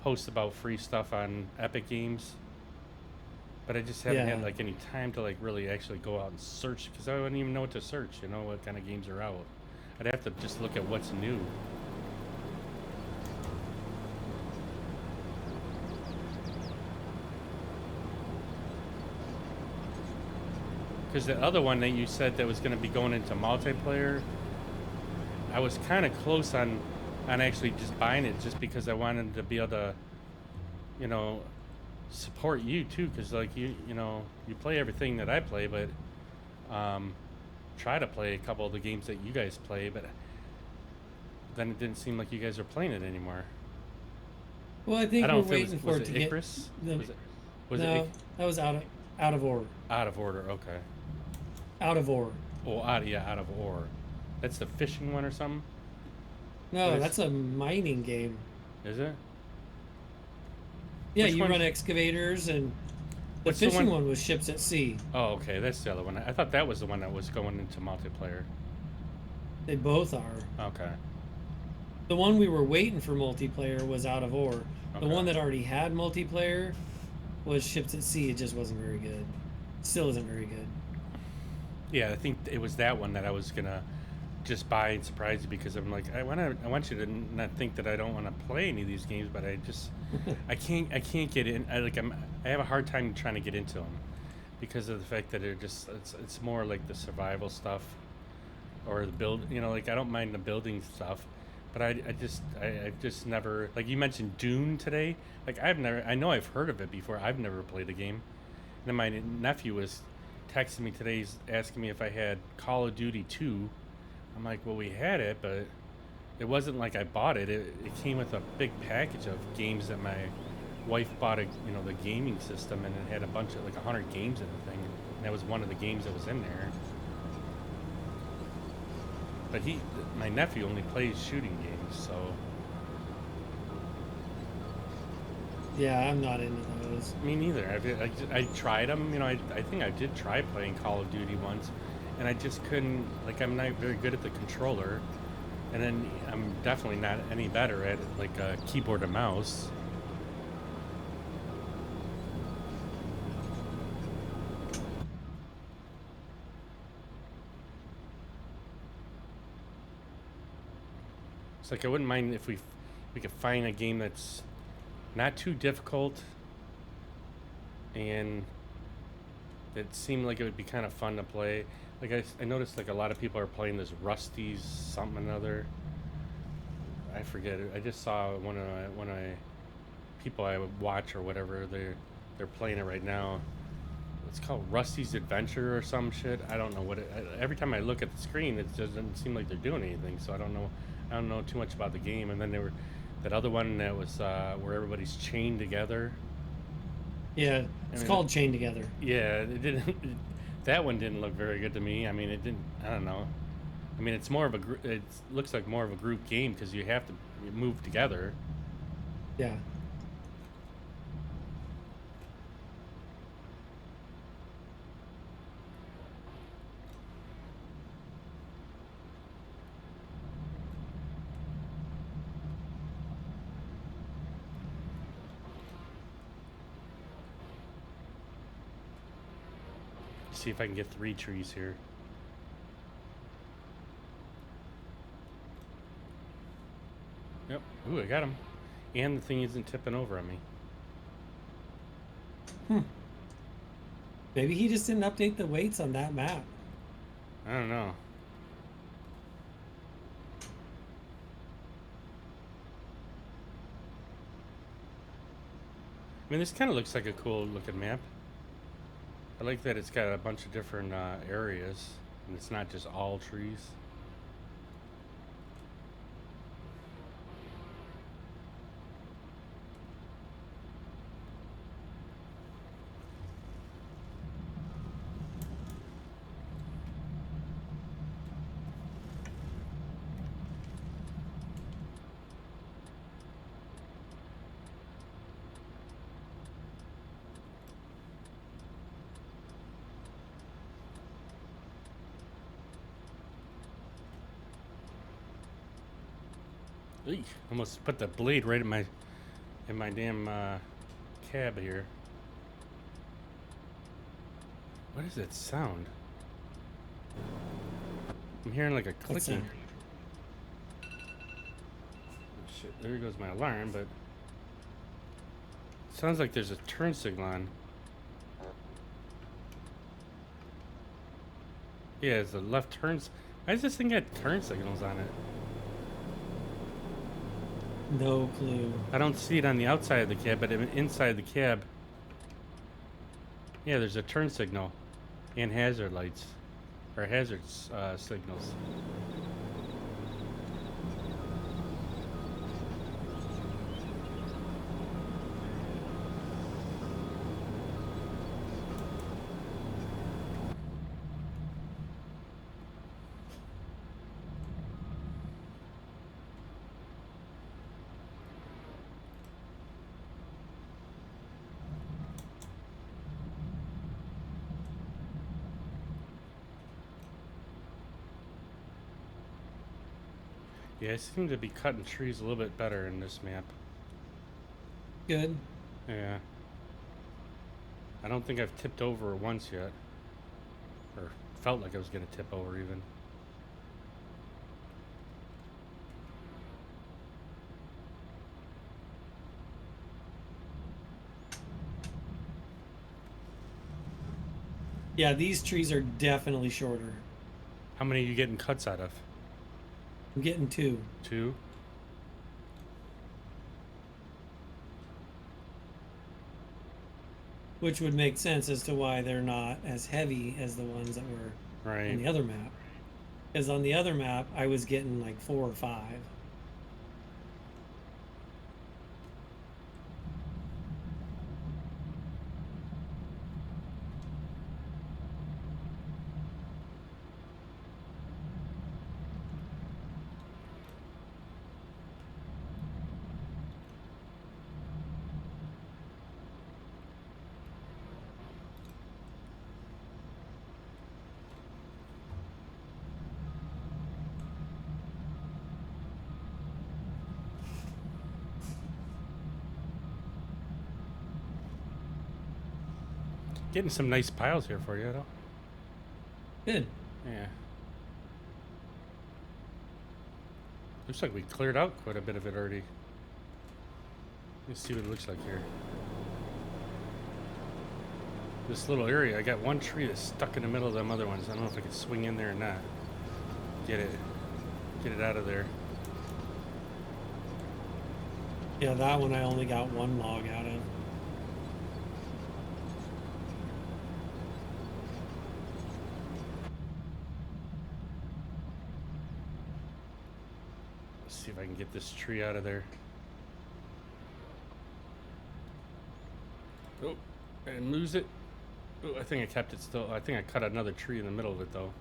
posts about free stuff on Epic Games, but I just haven't had like any time to like really actually go out and search because I wouldn't even know what to search. You know, what kind of games are out. I'd have to just look at what's new. Because the other one that you said that was going to be going into multiplayer, I was kind of close on actually just buying it just because I wanted to be able to, you know, support you too. Because like you know, you play everything that I play, but try to play a couple of the games that you guys play, but then it didn't seem like you guys are playing it anymore. Well, I think I don't we're know if waiting for it to Icarus? get. Was No, it that was out of order. out of order? Okay. Out of order. Oh, out of ore. That's the fishing one or something? No, What is- that's a mining game. Is it? Yeah, Which you one? run excavators, and the What's the fishing one- one was ships at sea. Oh, okay. That's the other one. I thought that was the one that was going into multiplayer. They both are. Okay. The one we were waiting for multiplayer was out of ore. The Okay. one that already had multiplayer was ships at sea. It just wasn't very good. Still isn't very good. Yeah, I think it was that one that I was gonna just buy and surprise you because I'm like, I want you to not think that I don't want to play any of these games, but I just I can't get in. I have a hard time trying to get into them because of the fact that it's more like the survival stuff or the build. You know, like I don't mind the building stuff, but I just never, like you mentioned Dune today. Like I know I've heard of it before. I've never played the game. And then my nephew was texting me today asking me if I had Call of Duty 2. I'm like, well, we had it, but it wasn't like I bought it. It came with a big package of games that my wife bought, the gaming system, and it had a bunch of, like 100 games in the thing. that was one of the games that was in there. But my nephew only plays shooting games, so. Yeah, I'm not into those. Me neither. I tried them. You know, I think I did try playing Call of Duty once, and I just couldn't. Like, I'm not very good at the controller, and then I'm definitely not any better at like a keyboard and mouse. It's like I wouldn't mind if we could find a game that's not too difficult, and it seemed like it would be kind of fun to play. Like I noticed like a lot of people are playing this Rusty's something or another. I forget it. I just saw one of people I would watch or whatever. They're playing it right now. It's called Rusty's Adventure or some shit. I don't know what it. Every time I look at the screen, it doesn't seem like they're doing anything. So I don't know too much about the game. And then there were that other one that was where everybody's chained together. Yeah, it's called Chained Together. Yeah, it didn't. That one didn't look very good to me. I mean, it didn't. I don't know. I mean, it's more of a. It looks like more of a group game because you have to move together. Yeah. See if I can get 3 trees here. Yep. Ooh, I got him. And the thing isn't tipping over on me. Maybe he just didn't update the weights on that map. I don't know. I mean, this kind of looks like a cool looking map. I like that it's got a bunch of different areas, and it's not just all trees. Eek, almost put the blade right in my damn cab here. What is that sound? I'm hearing like a What's clicking. that? Oh, shit, there goes my alarm, but sounds like there's a turn signal on. Yeah, it's the left turns. Why does this thing got turn signals on it? No clue. I don't see it on the outside of the cab, but inside the cab, yeah, there's a turn signal and hazard lights, or hazard signals. Yeah, I seem to be cutting trees a little bit better in this map. Good. Yeah. I don't think I've tipped over once yet. Or felt like I was going to tip over even. Yeah, these trees are definitely shorter. How many are you getting cuts out of? I'm getting 2. 2? Which would make sense as to why they're not as heavy as the ones that were on Right. the other map. Because on the other map, I was getting like 4 or 5. Getting some nice piles here for you, though. Good. Yeah. Looks like we cleared out quite a bit of it already. Let's see what it looks like here. This little area, I got one tree that's stuck in the middle of them other ones. I don't know if I can swing in there or not. Get it out of there. Yeah, that one I only got one log out of. Let's see if I can get this tree out of there. Oh, and lose it. Oh, I think I kept it still. I think I cut another tree in the middle of it though.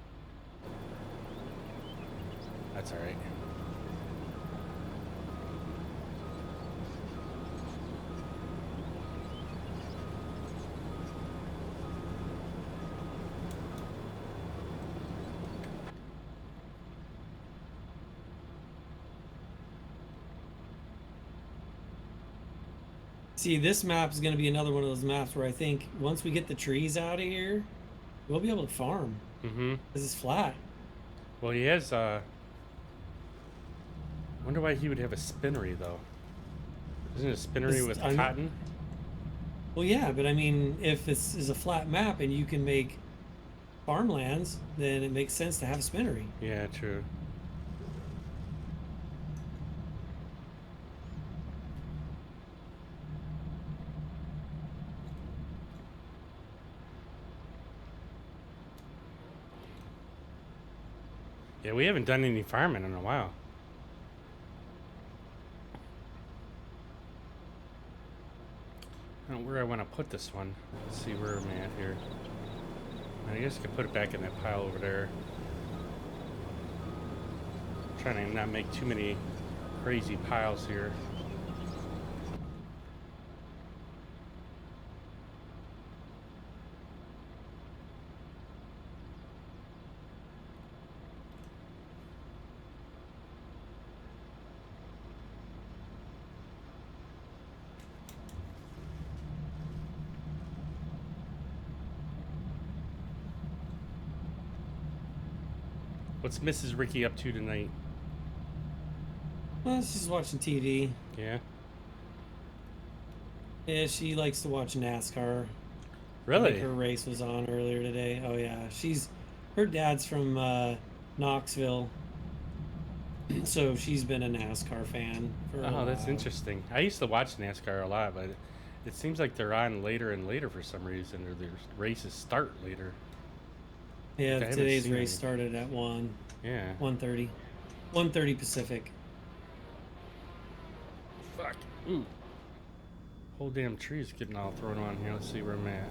That's all right. See, this map is going to be another one of those maps where I think once we get the trees out of here, we'll be able to farm. Mm-hmm. This is flat. Well, he has, wonder why he would have a spinnery, though. Isn't it a spinnery with cotton? Well, yeah, but I mean, if this is a flat map and you can make farmlands, then it makes sense to have a spinnery. Yeah, true. Yeah, we haven't done any farming in a while. I don't know where I want to put this one. Let's see where I'm at here. I guess I could put it back in that pile over there. Trying to not make too many crazy piles here. What's Mrs. Ricky up to tonight? Well, she's watching TV. Yeah. Yeah, she likes to watch NASCAR. I Really? think her race was on earlier today. Oh yeah, her dad's from Knoxville, so she's been a NASCAR fan for a while. That's interesting. I used to watch NASCAR a lot, but it seems like they're on later and later for some reason, or their races start later. Yeah, I haven't today's seen race any. started at 1. Yeah. 1:30. 1:30 Pacific. Fuck. Ooh. Whole damn tree's getting all thrown on here. Let's see where I'm at.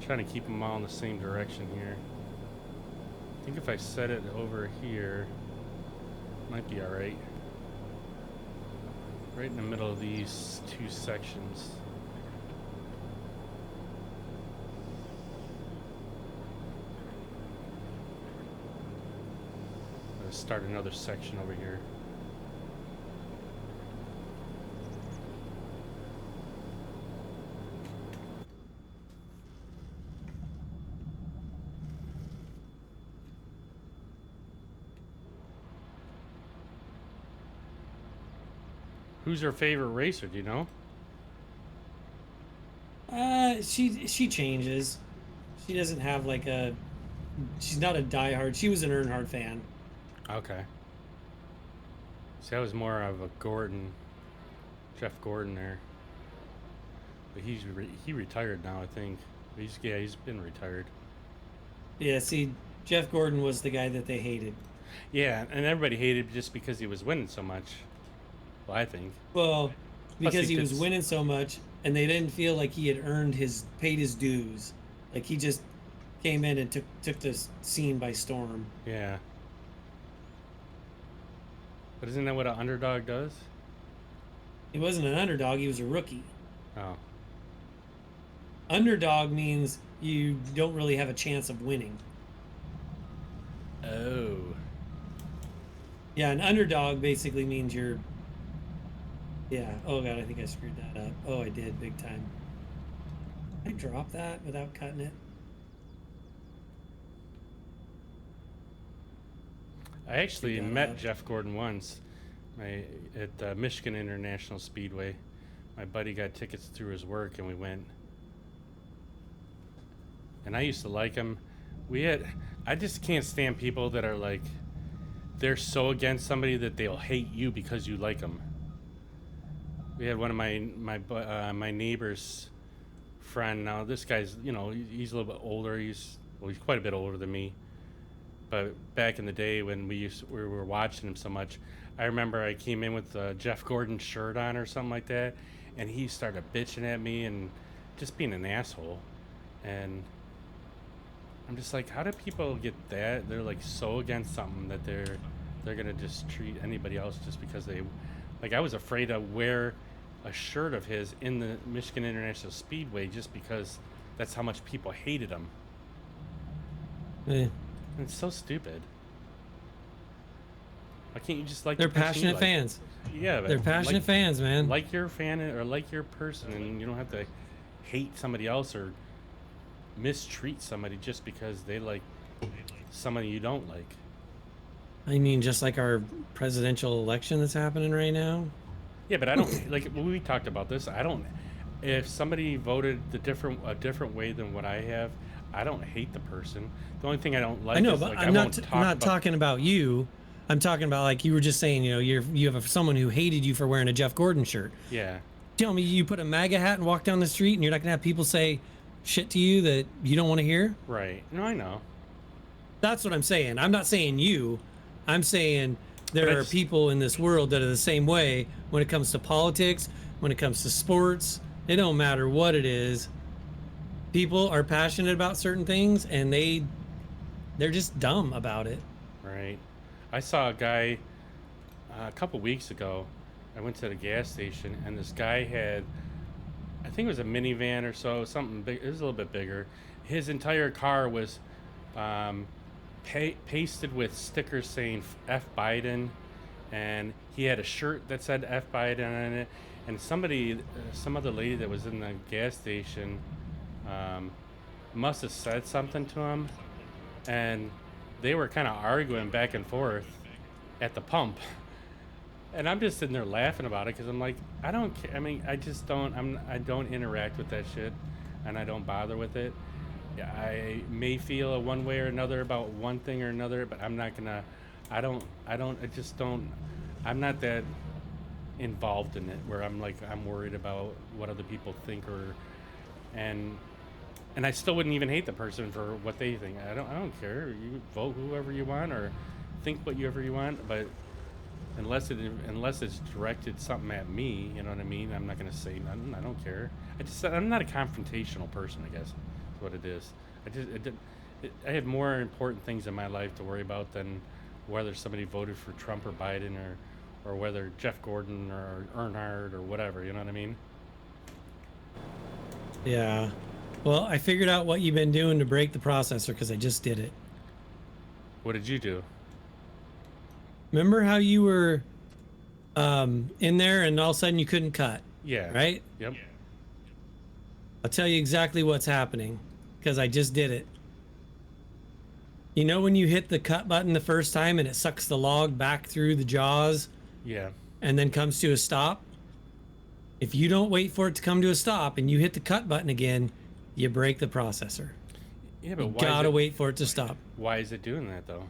Trying to keep them all in the same direction here. I think if I set it over here, might be alright. Right in the middle of these two sections. Let's start another section over here. Who's her favorite racer? Do you know? She changes. She doesn't have like a. She's not a diehard. She was an Earnhardt fan. Okay. See, I was more of a Jeff Gordon there. But he retired now, I think. He's been retired. Yeah, see, Jeff Gordon was the guy that they hated. Yeah, and everybody hated him just because he was winning so much. Well, I think. Well, because he he was did winning so much, and they didn't feel like he had paid his dues. Like he just came in and took this scene by storm. Yeah. But isn't that what an underdog does? He wasn't an underdog, he was a rookie. Oh. Underdog means you don't really have a chance of winning. Oh. Yeah, an underdog basically means you're... Yeah, oh god, I think I screwed that up. Oh, I did, big time. I drop that without cutting it. I actually Pick that met up. Jeff Gordon once at Michigan International Speedway. My buddy got tickets through his work, and we went. And I used to like him. I just can't stand people that are like, they're so against somebody that they'll hate you because you like them. We had one of my neighbor's friend. Now this guy's, he's a little bit older. He's quite a bit older than me. But back in the day when we were watching him so much, I remember I came in with a Jeff Gordon shirt on or something like that, and he started bitching at me and just being an asshole. And I'm just like, how do people get that? They're like so against something that they're gonna just treat anybody else just because they, like, I was afraid to wear a shirt of his in the Michigan International Speedway just because that's how much people hated him. Eh. It's so stupid. Why can't you just like They're the person you passionate like? fans. Yeah, but They're passionate fans, man. Like your fan or like your person, and you don't have to hate somebody else or mistreat somebody just because they like somebody you don't like. I mean, just like our presidential election that's happening right now. Yeah, but I don't like when we talked about this. I don't. If somebody voted a different way than what I have, I don't hate the person. The only thing I don't like I know, is, but like, I'm not talking about you. I'm talking about, like you were just saying, you have someone who hated you for wearing a Jeff Gordon shirt. Yeah. Tell me you put a MAGA hat and walk down the street and you're not gonna have people say shit to you that you don't want to hear? Right. No, I know. That's what I'm saying. I'm not saying you. I'm saying there are people in this world that are the same way when it comes to politics, when it comes to sports. It don't matter what it is. People are passionate about certain things and they're just dumb about it. Right. I saw a guy a couple weeks ago. I went to the gas station and this guy had, I think it was a minivan or so, something big. It was a little bit bigger. His entire car was pasted with stickers saying F Biden, and he had a shirt that said F Biden on it. And some other lady that was in the gas station must have said something to him, and they were kind of arguing back and forth at the pump. And I'm just sitting there laughing about it because I'm like, I don't care. I mean, I just don't. I don't interact with that shit, and I don't bother with it. I may feel one way or another about one thing or another, but I'm not gonna. I just don't. I'm not that involved in it where I'm like, I'm worried about what other people think and I still wouldn't even hate the person for what they think. I don't care. You vote whoever you want or think whatever you want, but unless it's directed something at me, you know what I mean? I'm not gonna say nothing. I don't care. I'm not a confrontational person, I guess is what it is. I have more important things in my life to worry about than whether somebody voted for Trump or Biden or whether Jeff Gordon or Earnhardt or whatever, you know what I mean? Yeah. Well, I figured out what you've been doing to break the processor because I just did it. What did you do? Remember how you were in there and all of a sudden you couldn't cut? Yeah. Right? Yep. I'll tell you exactly what's happening because I just did it. You know when you hit the cut button the first time and it sucks the log back through the jaws? Yeah. And then comes to a stop? If you don't wait for it to come to a stop and you hit the cut button again, you break the processor. Yeah, but you gotta wait for it to stop. Why is it doing that though?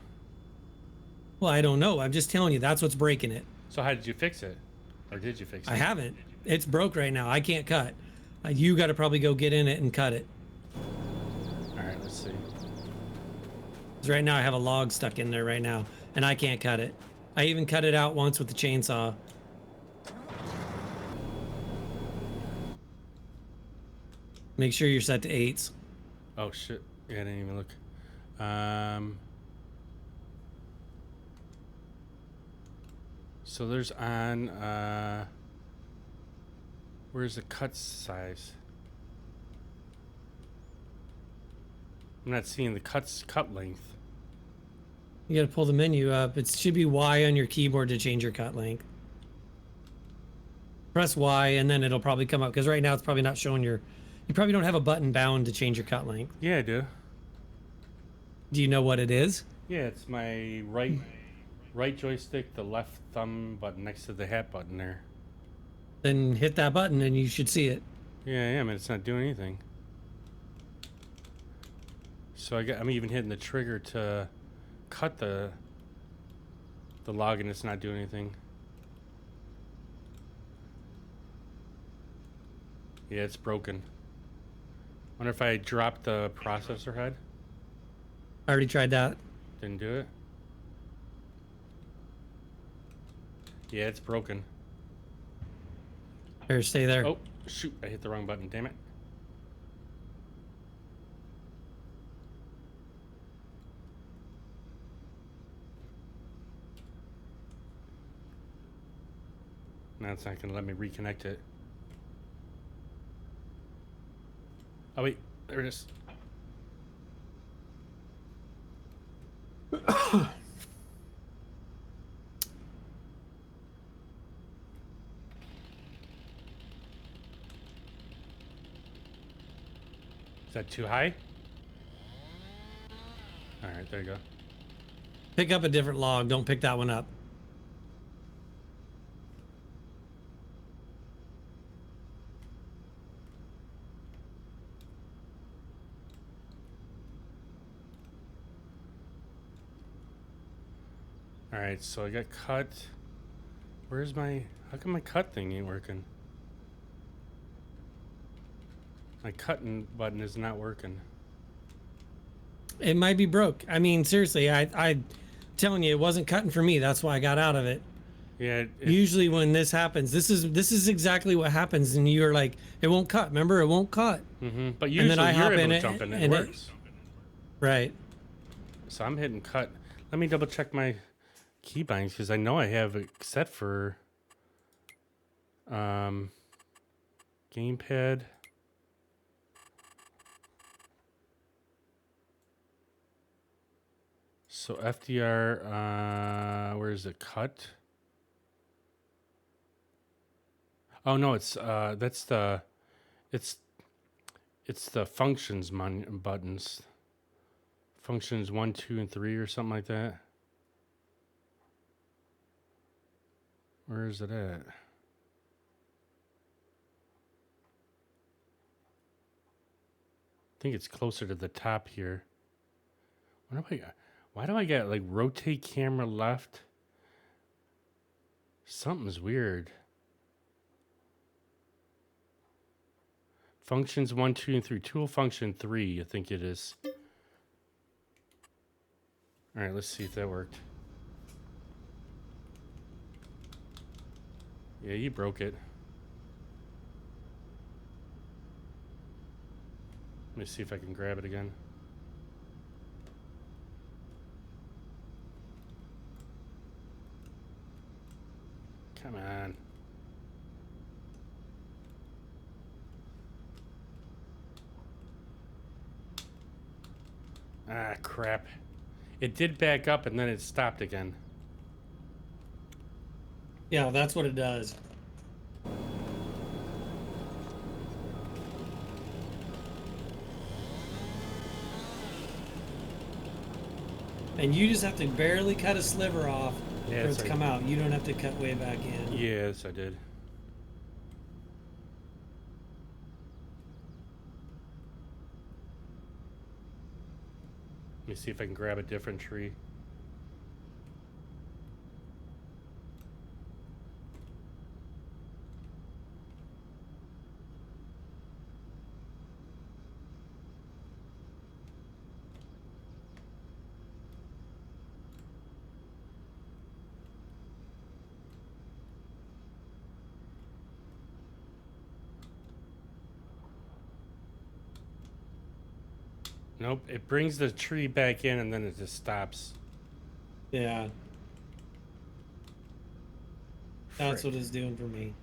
Well, I don't know. I'm just telling you that's what's breaking it. So how did you fix it? Or did you fix it? I haven't. It's broke right now. I can't cut. You got to probably go get in it and cut it. All right, let's see. 'Cause right now I have a log stuck in there right now, and I can't cut it. I even cut it out once with the chainsaw. Make sure you're set to 8s. Oh shit! Yeah, I didn't even look. So there's on. Where's the cut size? I'm not seeing the cut length. You got to pull the menu up. It should be Y on your keyboard to change your cut length. Press Y and then it'll probably come up because right now it's probably not showing your You probably don't have a button bound to change your cut length. Yeah, I do. Do you know what it is? Yeah, it's my right joystick, the left thumb button next to the hat button there. Then hit that button and you should see it. Yeah, I am, and it's not doing anything. So I'm even hitting the trigger to cut the log, and it's not doing anything. Yeah, it's broken. Wonder if I dropped the processor head. I already tried that. Didn't do it. Yeah, it's broken. Here, stay there. Oh, shoot, I hit the wrong button, damn it. Now it's not gonna let me reconnect it. Oh wait, there it is. Is that too high? Alright, there you go. Pick up a different log. Don't pick that one up. Alright, so I got cut. Where's my... How come my cut thing ain't working? My cutting button is not working. It might be broke. I mean, seriously, I telling you, it wasn't cutting for me. That's why I got out of it. Yeah. Usually when this happens, this is exactly what happens, and you're like, it won't cut. Remember, it won't cut. Mm-hmm. But usually and then I you're hop able in to it, jump in and and it works. Right. So I'm hitting cut. Let me double check my keybinds because I know I have it set for gamepad. So FDR, where is it? Cut. Oh no, it's it's the functions buttons. Functions 1, 2, and 3 or something like that. Where is it at? I think it's closer to the top here. Why do I get like rotate camera left? Something's weird. Functions 1, 2, and 3. Tool function 3, I think it is. All right, let's see if that worked. Yeah, you broke it. Let me see if I can grab it again. Come on. Ah, crap. It did back up and then it stopped again. Yeah, that's what it does. And you just have to barely cut a sliver off for it to come out. You don't have to cut way back in. Yes, I did. Let me see if I can grab a different tree. Nope, it brings the tree back in and then it just stops. Yeah. That's what it's doing for me.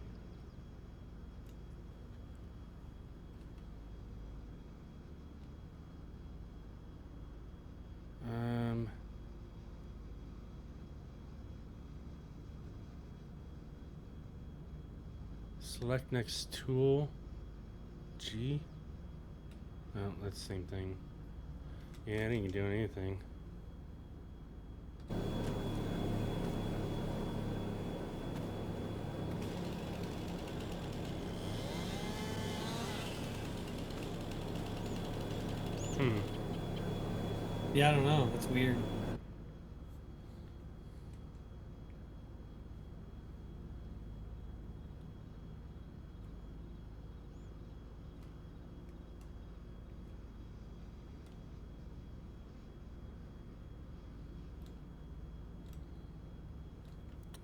Select next tool. G. Oh, that's the same thing. Yeah, I didn't do anything. Yeah, I don't know. That's weird.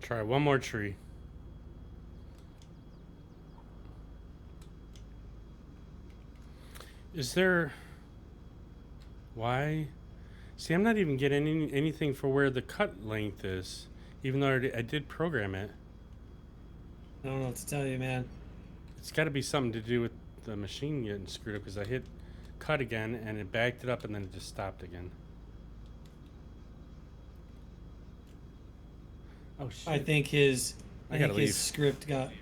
Try one more tree. Is there... Why? See, I'm not even getting anything for where the cut length is, even though I did program it. I don't know what to tell you, man. It's got to be something to do with the machine getting screwed up, because I hit cut again and it backed it up and then it just stopped again. Oh shit! I think his gotta leave. script got. I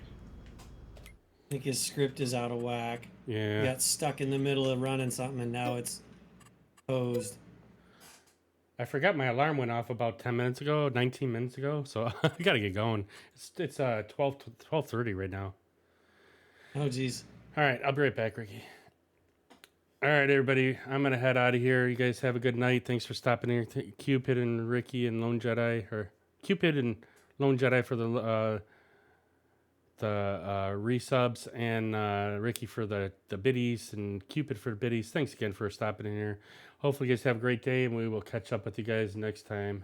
think his script is out of whack. Yeah. He got stuck in the middle of running something, and now it's posed. I forgot my alarm went off about 10 minutes ago, 19 minutes ago, so I gotta get going. It's 12:30 right now. Oh, geez. All right, I'll be right back, Ricky. All right, everybody, I'm gonna head out of here. You guys have a good night. Thanks for stopping here. Cupid and Ricky and Lone Jedi, or Cupid and Lone Jedi for the resubs, and Ricky for the biddies, and Cupid for the biddies. Thanks again for stopping in here. Hopefully you guys have a great day, and we will catch up with you guys next time.